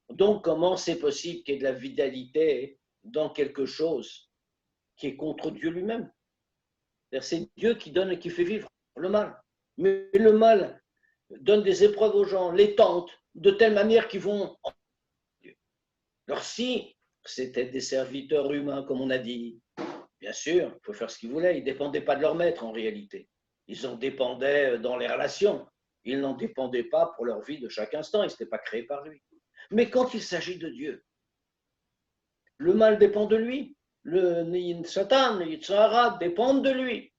Donc, comment c'est possible qu'il y ait de la vitalité dans quelque chose qui est contre Dieu lui-même? C'est Dieu qui donne et qui fait vivre le mal. Mais le mal donne des épreuves aux gens, les tente de telle manière qu'ils vont en Dieu. Alors, si c'était des serviteurs humains, comme on a dit, bien sûr, il faut faire ce qu'ils voulaient. Ils ne dépendaient pas de leur maître en réalité. Ils en dépendaient dans les relations. Ils n'en dépendaient pas pour leur vie de chaque instant. Ils n'étaient pas créés par lui. Mais quand il s'agit de Dieu, le mal dépend de lui. Le Satan, le Yetzer Hara dépendent de lui.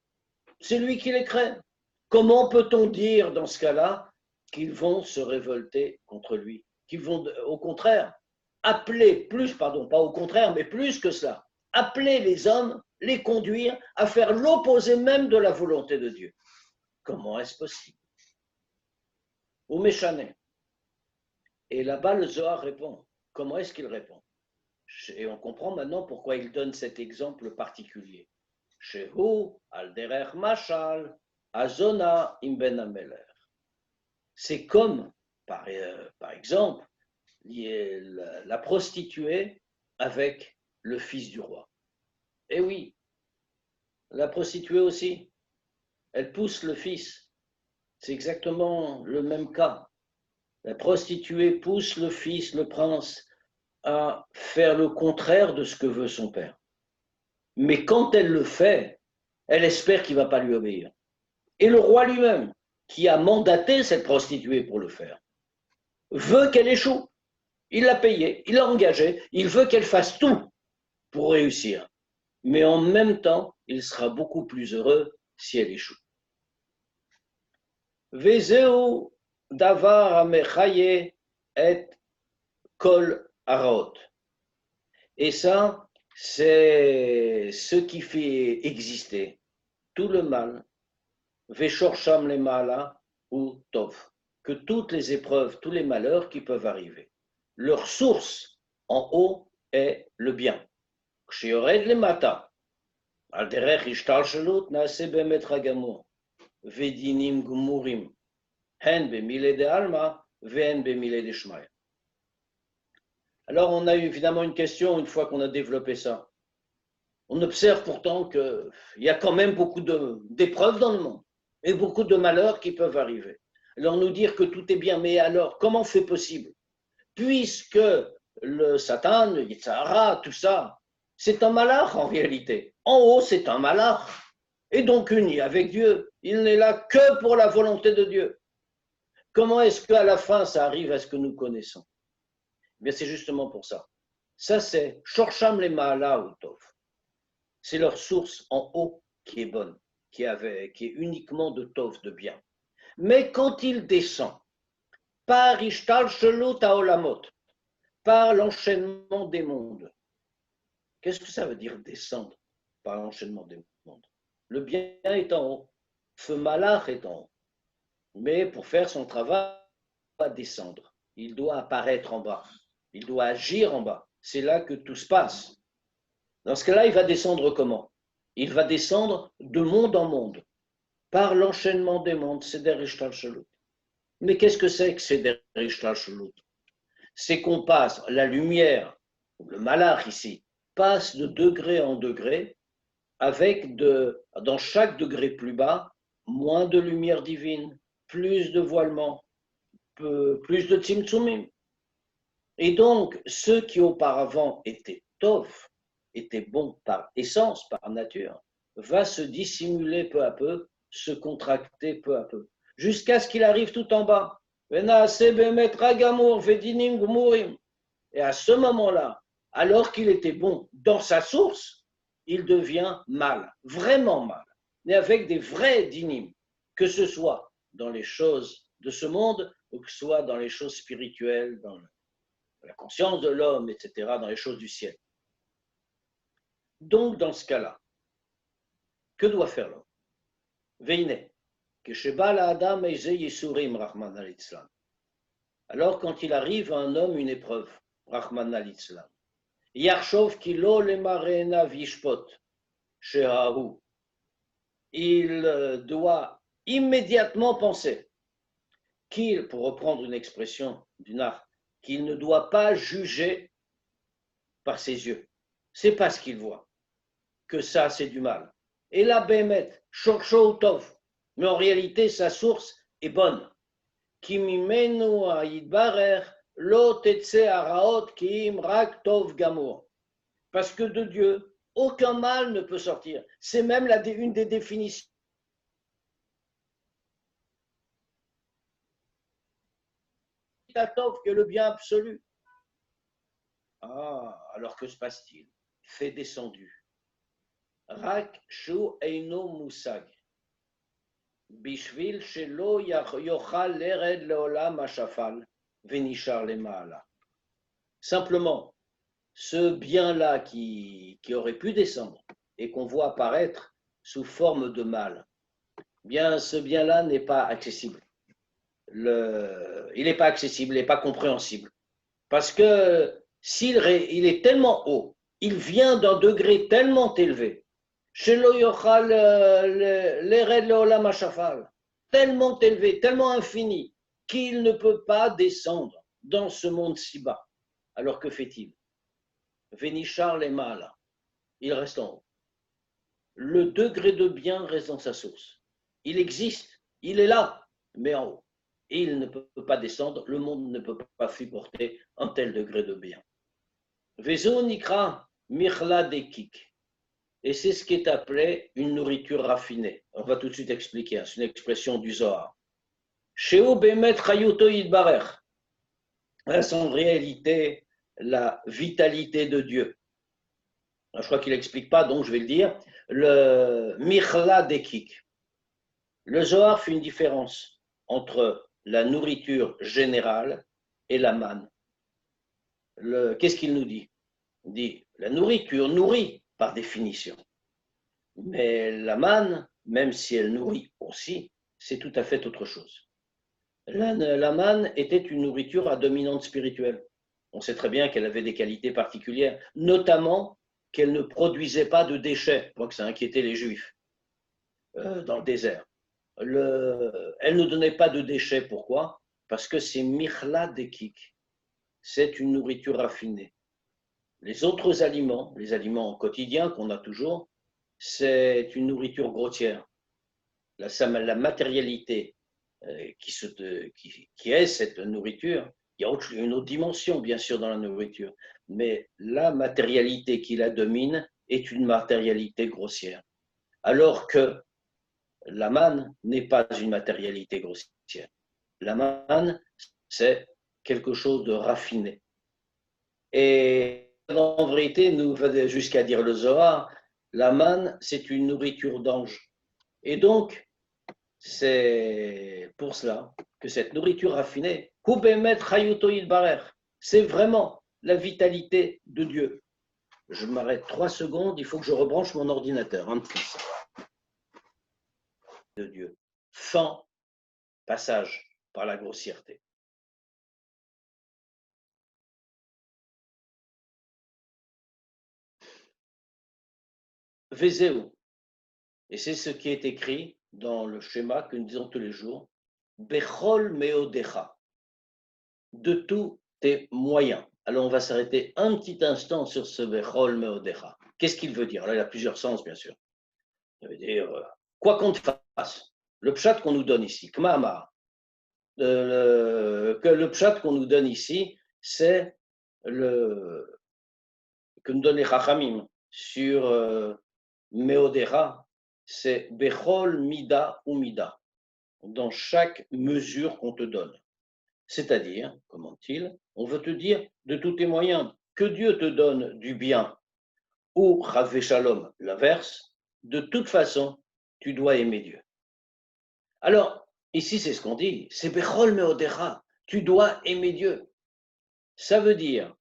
C'est lui qui les crée. Comment peut-on dire dans ce cas-là qu'ils vont se révolter contre lui? Qu'ils vont au contraire appeler, pas au contraire, mais plus que cela, appeler les hommes, les conduire à faire l'opposé même de la volonté de Dieu. Comment est-ce possible? Ou méchané. Et là-bas, le Zohar répond. Comment est-ce qu'il répond? Et on comprend maintenant pourquoi il donne cet exemple particulier. Shehu al derer mashal azona im ben ameler. C'est comme, par exemple, la prostituée avec le fils du roi. Eh oui, la prostituée aussi, elle pousse le fils. C'est exactement le même cas. La prostituée pousse le fils, le prince, à faire le contraire de ce que veut son père. Mais quand elle le fait, elle espère qu'il ne va pas lui obéir. Et le roi lui-même, qui a mandaté cette prostituée pour le faire, veut qu'elle échoue. Il l'a payée, il l'a engagée, il veut qu'elle fasse tout pour réussir. Mais en même temps, il sera beaucoup plus heureux si elle échoue. Vezeu davar amechaye et kol araot. Et ça, c'est ce qui fait exister tout le mal, veshorsham le mala ou tov, que toutes les épreuves, tous les malheurs qui peuvent arriver. Leur source en haut est le bien. Ksheyored le mata, al derech ishtalshelut naase bemet hagamur, vedinim gumurim, Hen bemile de alma, ven bemile de shmaya. Alors, on a eu évidemment une question une fois qu'on a développé ça. On observe pourtant qu'il y a quand même beaucoup d'épreuves dans le monde et beaucoup de malheurs qui peuvent arriver. Alors, nous dire que tout est bien, mais alors, comment c'est possible? Puisque le Satan, le Yitzhara, tout ça, c'est un malach en réalité. En haut, c'est un malach. Et donc uni avec Dieu. Il n'est là que pour la volonté de Dieu. Comment est-ce qu'à la fin, ça arrive à ce que nous connaissons? Mais c'est justement pour ça. Ça, c'est Shorsham le Ma'ala ou Tov. C'est leur source en haut qui est bonne, qui est uniquement de Tov, de bien. Mais quand il descend, par Ishtal Shelut Haolamot, par l'enchaînement des mondes, qu'est-ce que ça veut dire descendre par l'enchaînement des mondes? Le bien est en haut, ce malach est en haut. Mais pour faire son travail, il doit descendre. Il doit apparaître en bas. Il doit agir en bas. C'est là que tout se passe. Dans ce cas-là, il va descendre comment? Il va descendre de monde en monde, par l'enchaînement des mondes. C'est der Ishtal Shelut. Mais qu'est-ce que c'est que c'est der Ishtal Shelut? C'est qu'on passe, la lumière, le malach ici, passe de degré en degré, avec dans chaque degré plus bas, moins de lumière divine, plus de voilement, plus de tzimtzumim. Et donc, ceux qui auparavant étaient tov, étaient bons par essence, par nature, va se dissimuler peu à peu, se contracter peu à peu, jusqu'à ce qu'il arrive tout en bas. Et à ce moment-là, alors qu'il était bon dans sa source, il devient mal, vraiment mal, mais avec des vrais dinim, que ce soit dans les choses de ce monde, ou que ce soit dans les choses spirituelles, dans la conscience de l'homme, etc., dans les choses du ciel. Donc, dans ce cas-là, que doit faire l'homme? Veine, que sheba la adam eze yisurim Rahman al-Islam. Alors, quand il arrive à un homme une épreuve, Rahman al-Islam, Yarshov kilo le marena vishpot, shehahu, il doit immédiatement penser qu'il, pour reprendre une expression du Nar, qu'il ne doit pas juger par ses yeux. C'est pas ce qu'il voit, que ça c'est du mal. Et la Bémet, Shorcho Tov, mais en réalité sa source est bonne. Kimimenu Aïdbarer, Lo Tetse Araot Kim Rak Tov Gamour. Parce que de Dieu, aucun mal ne peut sortir. C'est même une des définitions. Tov, que le bien absolu. Ah, alors que se passe-t-il? Fait descendu. Rak Shu Eino Musag. Bishvil Shelo Yochal Lered Leolam Ashafal Venishar Lemaala. Simplement, ce bien-là qui aurait pu descendre et qu'on voit apparaître sous forme de mal, bien ce bien-là n'est pas accessible. Il n'est pas accessible, il n'est pas compréhensible. Parce que s'il est tellement haut, il vient d'un degré tellement élevé, tellement élevé, tellement infini, qu'il ne peut pas descendre dans ce monde si bas. Alors que fait-il? Vénichar les mâles, il reste en haut. Le degré de bien reste dans sa source. Il existe, il est là, mais en haut. Et il ne peut pas descendre, le monde ne peut pas supporter un tel degré de bien. Vezo nikra mirla dekik. Et c'est ce qui est appelé une nourriture raffinée. On va tout de suite expliquer, c'est une expression du Zohar. Sheu bemet chayuto yidbarer. C'est en réalité la vitalité de Dieu. Je crois qu'il n'explique pas, donc je vais le dire. Le mirla dekik. Le Zohar fait une différence entre la nourriture générale et la manne. Qu'est-ce qu'il nous dit? Il dit, la nourriture nourrit par définition. Mais la manne, même si elle nourrit aussi, c'est tout à fait autre chose. La manne était une nourriture à dominante spirituelle. On sait très bien qu'elle avait des qualités particulières, notamment qu'elle ne produisait pas de déchets, pour que ça inquiétait les Juifs dans le désert. elle ne donnait pas de déchets. Pourquoi? Parce que c'est Michla Dekik. C'est une nourriture raffinée. Les autres aliments, les aliments quotidiens qu'on a toujours, c'est une nourriture grossière. La matérialité qui est cette nourriture, il y a une autre dimension, bien sûr, dans la nourriture, mais la matérialité qui la domine est une matérialité grossière. Alors que la manne n'est pas une matérialité grossière. La manne, c'est quelque chose de raffiné. Et en vérité, nous jusqu'à dire le Zohar, la manne, c'est une nourriture d'ange. Et donc, c'est pour cela que cette nourriture raffinée, c'est vraiment la vitalité de Dieu. Je m'arrête 3 secondes, il faut que je rebranche mon ordinateur. En plus. De Dieu. Fin, passage par la grossièreté. Vezeu. Et c'est ce qui est écrit dans le schéma que nous disons tous les jours. Bechol meodecha. De tous tes moyens. Alors on va s'arrêter un petit instant sur ce Bechol meodecha. Qu'est-ce qu'il veut dire? Là, il a plusieurs sens, bien sûr. Ça veut dire quoi qu'on te fasse. Le pshat qu'on nous donne ici, Kmama, que le pshat qu'on nous donne ici, c'est le que nous donne les Chachamim sur Meodera, c'est Bechol Mida ou Mida, dans chaque mesure qu'on te donne. C'est-à-dire, comment dit-il, on veut te dire de tous tes moyens, que Dieu te donne du bien ou Chadve Shalom, l'inverse, de toute façon, tu dois aimer Dieu. Alors, ici, c'est ce qu'on dit, c'est Bechol Meodera, tu dois aimer Dieu. Ça veut dire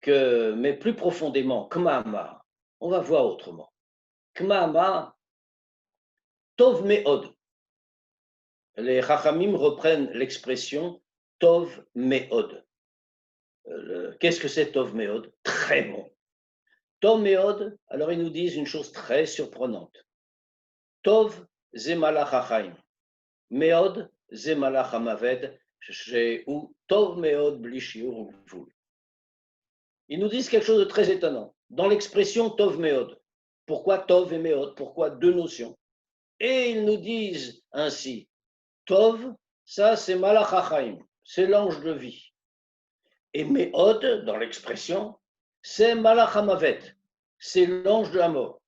mais plus profondément, Kmama, on va voir autrement. Kmama, Tov Meod. Les Chachamim reprennent l'expression Tov Meod. Qu'est-ce que c'est Tov Meod? Très bon. Tov Meod, alors ils nous disent une chose très surprenante. Tov Zemalach HaChaim. Meod Zemalach HaMaved, ou Tov Meod Bli Shiur Ugvul. Ils nous disent quelque chose de très étonnant. Dans l'expression Tov Meod, pourquoi Tov et Meod? Pourquoi deux notions? Et ils nous disent ainsi, Tov, ça c'est Malach HaChaim, c'est l'ange de vie. Et Meod, dans l'expression, c'est Malach HaMavet, c'est l'ange de la mort.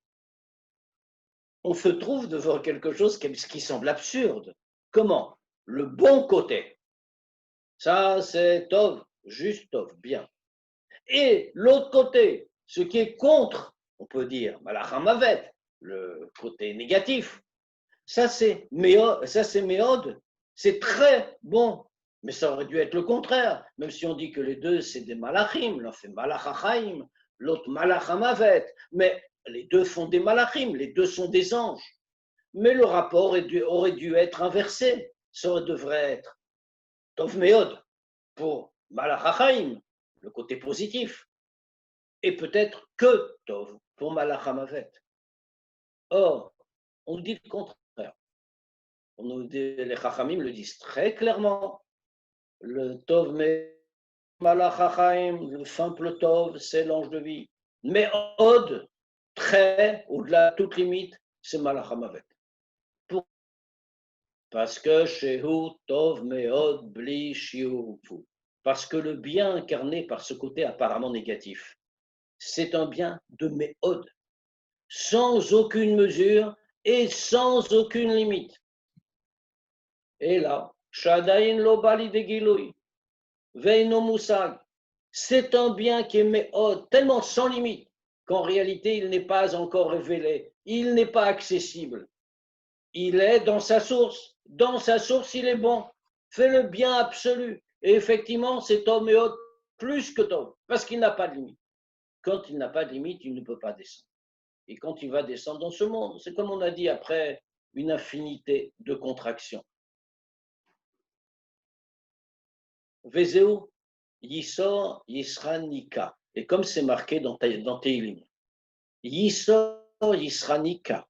On se trouve devant quelque chose qui semble absurde. Comment? Le bon côté. Ça c'est Tov, juste Tov, bien. Et l'autre côté, ce qui est contre, on peut dire, Malach HaMavet, le côté négatif, ça c'est Méode, c'est très bon, mais ça aurait dû être le contraire, même si on dit que les deux c'est des malachim, l'un fait Malach HaChaim, l'autre Malach HaMavet, mais les deux font des malachim, les deux sont des anges. Mais le rapport aurait dû être inversé, ça devrait être Tov Méode pour Malach HaChaim, le côté positif, et peut-être que Tov pour Malach HaMavet. Or, on dit le contraire. Les Chachamim le disent très clairement. Le Tov Malach HaChaim, le simple Tov, c'est l'ange de vie. Mais Od, très au-delà de toute limite, c'est Malach HaMavet. Parce que Shehu Tov Meod Bli Shiur. Parce que le bien incarné par ce côté apparemment négatif, c'est un bien de Meod, sans aucune mesure et sans aucune limite. Et là, Shadain lo bali de Giloui, Veino Musag, c'est un bien qui est Meod, tellement sans limite, qu'en réalité, il n'est pas encore révélé, il n'est pas accessible. Il est dans sa source, il est bon, fait le bien absolu. Et effectivement, c'est Tov Meod plus que Tov, parce qu'il n'a pas de limite. Quand il n'a pas de limite, il ne peut pas descendre. Et quand il va descendre dans ce monde, c'est comme on a dit après, une infinité de contractions. Vezeu, Yisor, Yisranika. Et comme c'est marqué dans Teilim, Yisor, Yisranika.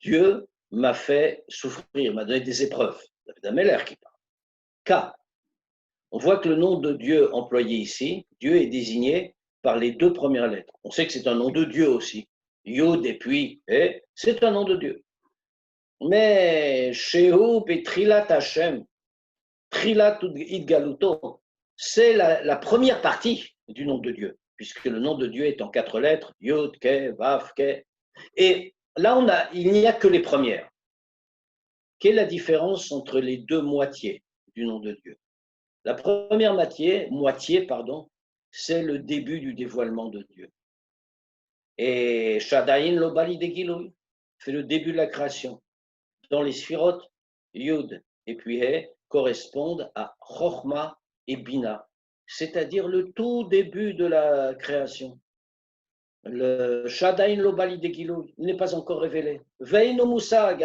Dieu m'a fait souffrir, m'a donné des épreuves. David Ameller qui parle. K. On voit que le nom de Dieu employé ici, Dieu est désigné par les deux premières lettres. On sait que c'est un nom de Dieu aussi. Yod et puis, c'est un nom de Dieu. Mais Shehu et Trilat Hashem, Trilat Idgaluto, c'est la première partie du nom de Dieu, puisque le nom de Dieu est en 4 lettres, Yod, Ke, Vav, Ke. Et là, il n'y a que les premières. Quelle est la différence entre les deux moitiés du nom de Dieu? La première moitié, c'est le début du dévoilement de Dieu. Et Shadaïn Lobali de Giloui fait le début de la création. Dans les sphirotes, Yud et puis He correspondent à Chochma et Bina, c'est-à-dire le tout début de la création. Le Shadaïn Lobali de Giloui, il n'est pas encore révélé. Veino Musa,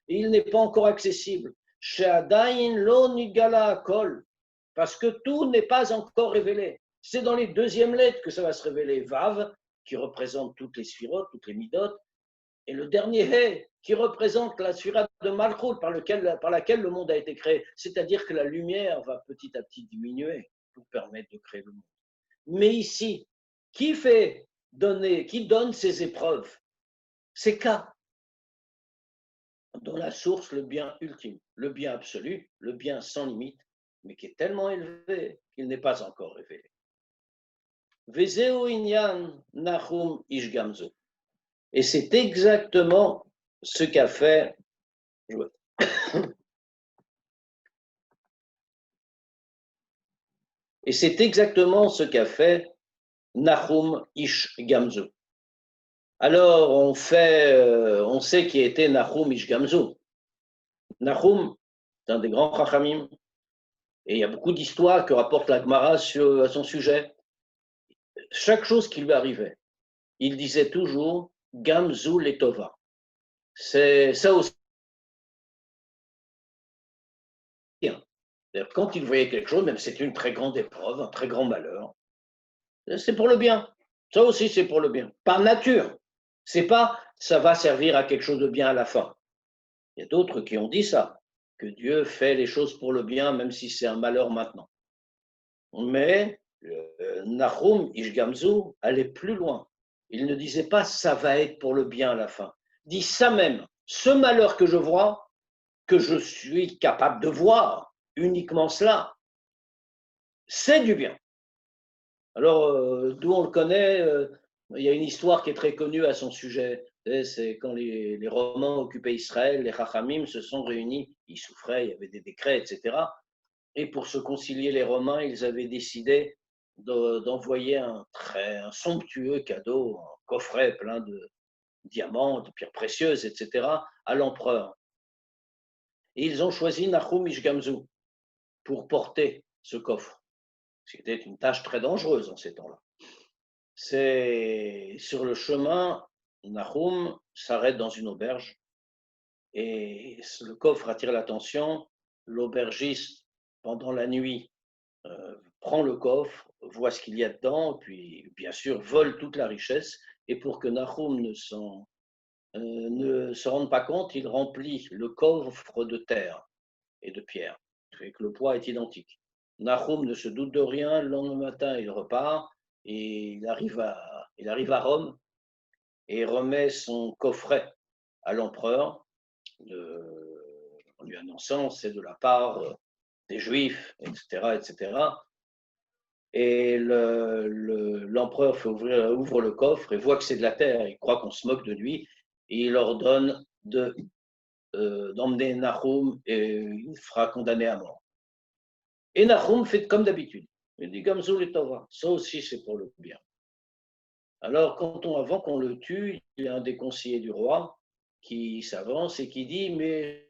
il n'est pas encore accessible. Shadaïn Lo Nigala Kol, parce que tout n'est pas encore révélé. C'est dans les deuxièmes lettres que ça va se révéler. Vav, qui représente toutes les sphirotes, toutes les midot, et le dernier He, qui représente la sphira de Malchut par laquelle le monde a été créé. C'est-à-dire que la lumière va petit à petit diminuer pour permettre de créer le monde. Mais ici, qui donne ces épreuves? C'est K, dans la source, le bien ultime, le bien absolu, le bien sans limite, mais qui est tellement élevé qu'il n'est pas encore révélé. Vezeu inyan Nahum ish gamzu. Et c'est exactement ce qu'a fait et c'est exactement ce qu'a fait Nahum ish gamzu. Alors on sait qui était Nahum ish gamzu. Nahum, c'est un des grands chachamim, et il y a beaucoup d'histoires que rapporte la Gemara à son sujet. Chaque chose qui lui arrivait, il disait toujours Gamzu letova. C'est ça aussi. Quand il voyait quelque chose, même si c'est une très grande épreuve, un très grand malheur, c'est pour le bien. Ça aussi, c'est pour le bien. Par nature. C'est pas ça va servir à quelque chose de bien à la fin. Il y a d'autres qui ont dit ça, que Dieu fait les choses pour le bien, même si c'est un malheur maintenant. Mais Nahum Ishgamzu allait plus loin. Il ne disait pas ça va être pour le bien à la fin. Il dit ça même, ce malheur que je vois, que je suis capable de voir, uniquement cela, c'est du bien. Alors, d'où on le connaît, il y a une histoire qui est très connue à son sujet. C'est quand les Romains occupaient Israël, les Chachamim se sont réunis, ils souffraient, il y avait des décrets, etc. Et pour se concilier les Romains, ils avaient décidé d'envoyer un somptueux cadeau, un coffret plein de diamants, de pierres précieuses, etc., à l'empereur. Et ils ont choisi Nahum Ishgamzu pour porter ce coffre. C'était une tâche très dangereuse en ces temps-là. C'est sur le chemin, Nahum s'arrête dans une auberge et le coffre attire l'attention. L'aubergiste, pendant la nuit, prend le coffre, voit ce qu'il y a dedans, puis bien sûr vole toute la richesse. Et pour que Nahum ne se rende pas compte, il remplit le coffre de terre et de pierre, et que le poids est identique. Nahum ne se doute de rien, le lendemain matin il repart et il arrive à Rome et remet son coffret à l'empereur en lui annonçant c'est de la part des Juifs, etc., etc. Et l'empereur ouvre le coffre et voit que c'est de la terre. Il croit qu'on se moque de lui et il ordonne d'emmener Nahum et il fera condamner à mort. Et Nahum fait comme d'habitude. Il dit Gamzu letova. Ça aussi, c'est pour le bien. Alors, avant qu'on le tue, il y a un des conseillers du roi qui s'avance et qui dit mais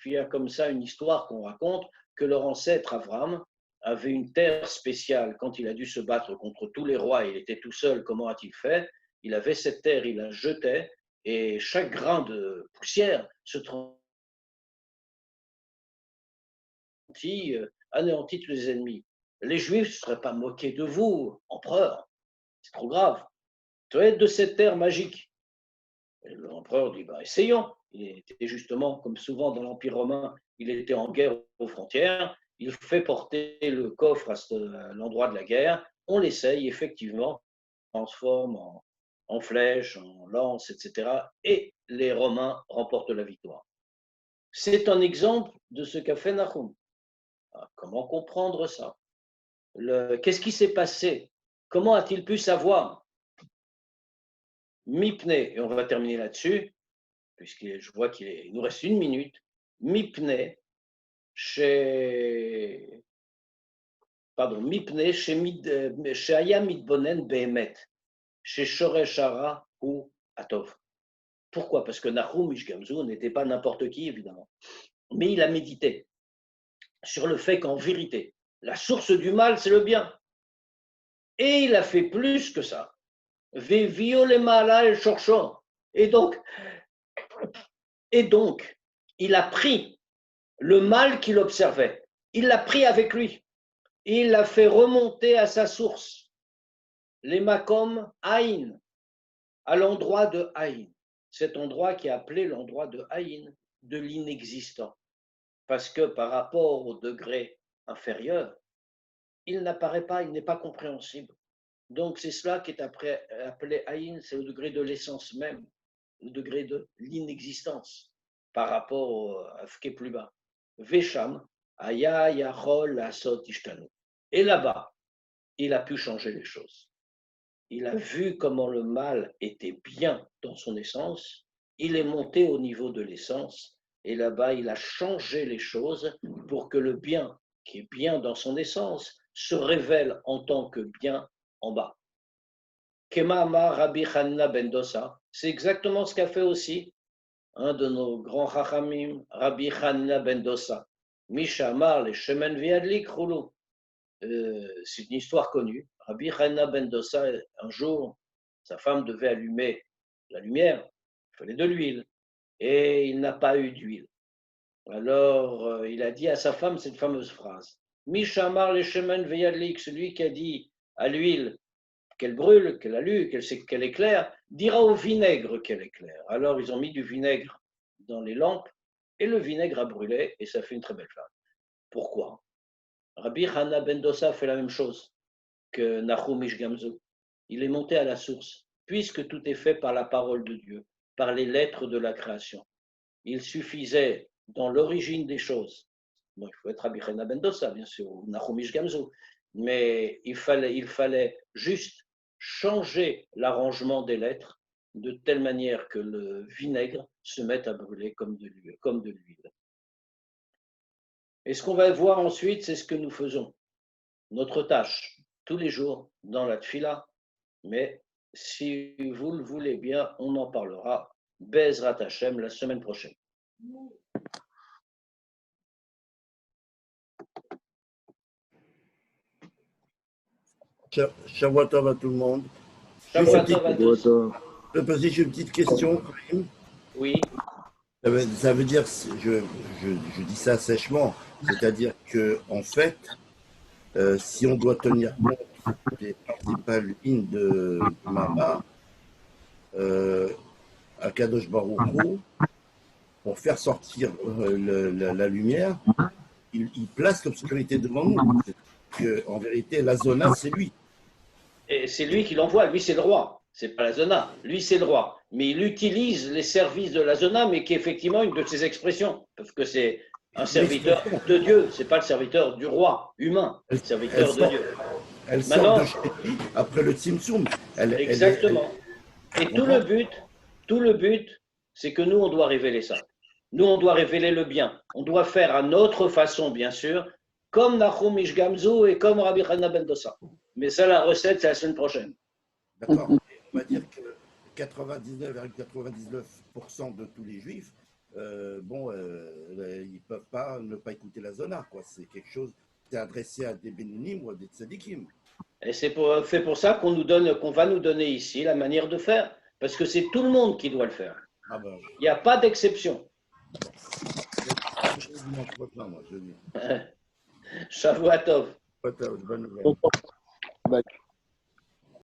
il y a comme ça une histoire qu'on raconte que leur ancêtre Avram avait une terre spéciale. Quand il a dû se battre contre tous les rois, il était tout seul, comment a-t-il fait? Il avait cette terre, il la jetait et chaque grain de poussière se anéantit tous les ennemis. Les Juifs ne seraient pas moqués de vous, empereur. C'est trop grave. Tu es de cette terre magique. Et l'empereur dit, essayons. il était justement, comme souvent dans l'Empire romain, il était en guerre aux frontières. Il fait porter le coffre à l'endroit de la guerre. On l'essaye, effectivement, transforme en flèche, en lance, etc. Et les Romains remportent la victoire. C'est un exemple de ce qu'a fait Nahum. Comment comprendre ça? Qu'est-ce qui s'est passé? Comment a-t-il pu savoir? Mipne, et on va terminer là-dessus, puisque je vois qu'il nous reste 1 minute. Mipne, chez Aya Mitbonen Behemet, chez Shoresh Hara ou Atov. Pourquoi? Parce que Nahum Ish Gamzu n'était pas n'importe qui, évidemment. Mais il a médité sur le fait qu'en vérité, la source du mal, c'est le bien. Et il a fait plus que ça. Et donc, il a pris le mal qu'il observait. Il l'a pris avec lui. Il l'a fait remonter à sa source. Les Makom Aïn, à l'endroit de Aïn. Cet endroit qui est appelé l'endroit de Aïn, de l'inexistant. Parce que par rapport au degré inférieur, il n'apparaît pas, il n'est pas compréhensible. Donc c'est cela qui est appelé Aïn, c'est le degré de l'essence même, le degré de l'inexistence par rapport à ce qui est plus bas. Vesham, Aya Yachol Asot Ishtanu. Et là-bas, il a pu changer les choses. Il a vu comment le mal était bien dans son essence, il est monté au niveau de l'essence, et là-bas, il a changé les choses pour que le bien, qui est bien dans son essence, se révèle en tant que bien en bas. Kema Amar Rabbi Hanina ben Dosa, c'est exactement ce qu'a fait aussi un de nos grands Chachamim, Rabbi Hanina ben Dosa. Misha Amar le Shemen Viadlik Roulou. C'est une histoire connue. Rabbi Hanina ben Dosa, un jour, sa femme devait allumer la lumière, il fallait de l'huile, et il n'a pas eu d'huile. Alors, il a dit à sa femme cette fameuse phrase. Misha Amar le Shemen Viadlik, celui qui a dit à l'huile qu'elle brûle, qu'elle allume, qu'elle éclaire, dira au vinaigre qu'elle éclaire. Alors ils ont mis du vinaigre dans les lampes et le vinaigre a brûlé et ça fait une très belle flamme. Pourquoi? Rabbi Hanina ben Dosa fait la même chose que Nahum Ish Gamzu. Il est monté à la source, puisque tout est fait par la parole de Dieu, par les lettres de la création. Il suffisait, dans l'origine des choses, bon, il faut être Rabbi Hanina ben Dosa, bien sûr, ou Nahum Ish Gamzu, mais il fallait juste changer l'arrangement des lettres de telle manière que le vinaigre se mette à brûler comme de l'huile. Et ce qu'on va voir ensuite, c'est ce que nous faisons. Notre tâche, tous les jours, dans la tfila, mais si vous le voulez bien, on en parlera, Bezrat Hashem, la semaine prochaine. Shavua Tov à tout le monde. Shavua Tov à tous. Je peux poser une petite question. Oui. Ça veut dire, je dis ça sèchement, c'est-à-dire que en fait, si on doit tenir compte des principales lignes de Mama, à Kadosh Baruch Hu, pour faire sortir la lumière, il place l'obscurité devant nous. En vérité, la zona, c'est lui. Et c'est lui qui l'envoie, lui c'est le roi, c'est pas la zona, lui c'est le roi. Mais il utilise les services de la zona, mais qui est effectivement une de ses expressions, parce que c'est un serviteur de Dieu, c'est pas le serviteur du roi humain, le serviteur de Dieu. Elle sort de chez lui après le Tzimtzum. Exactement. Et tout le but, c'est que nous, on doit révéler ça. Nous, on doit révéler le bien. On doit faire à notre façon, bien sûr, comme Nahum Ish Gamzu et comme Rabbi Hanina ben Dosa. Mais ça, la recette, c'est la semaine prochaine. D'accord. On va dire que 99,99% de tous les juifs, ils ne peuvent pas ne pas écouter la zona. C'est quelque chose qui est adressé à des béninim ou à des tzadikim. Et c'est pour ça qu'on va nous donner ici la manière de faire. Parce que c'est tout le monde qui doit le faire. Il n'y a pas d'exception. Shavua Tov. Bonne nouvelle.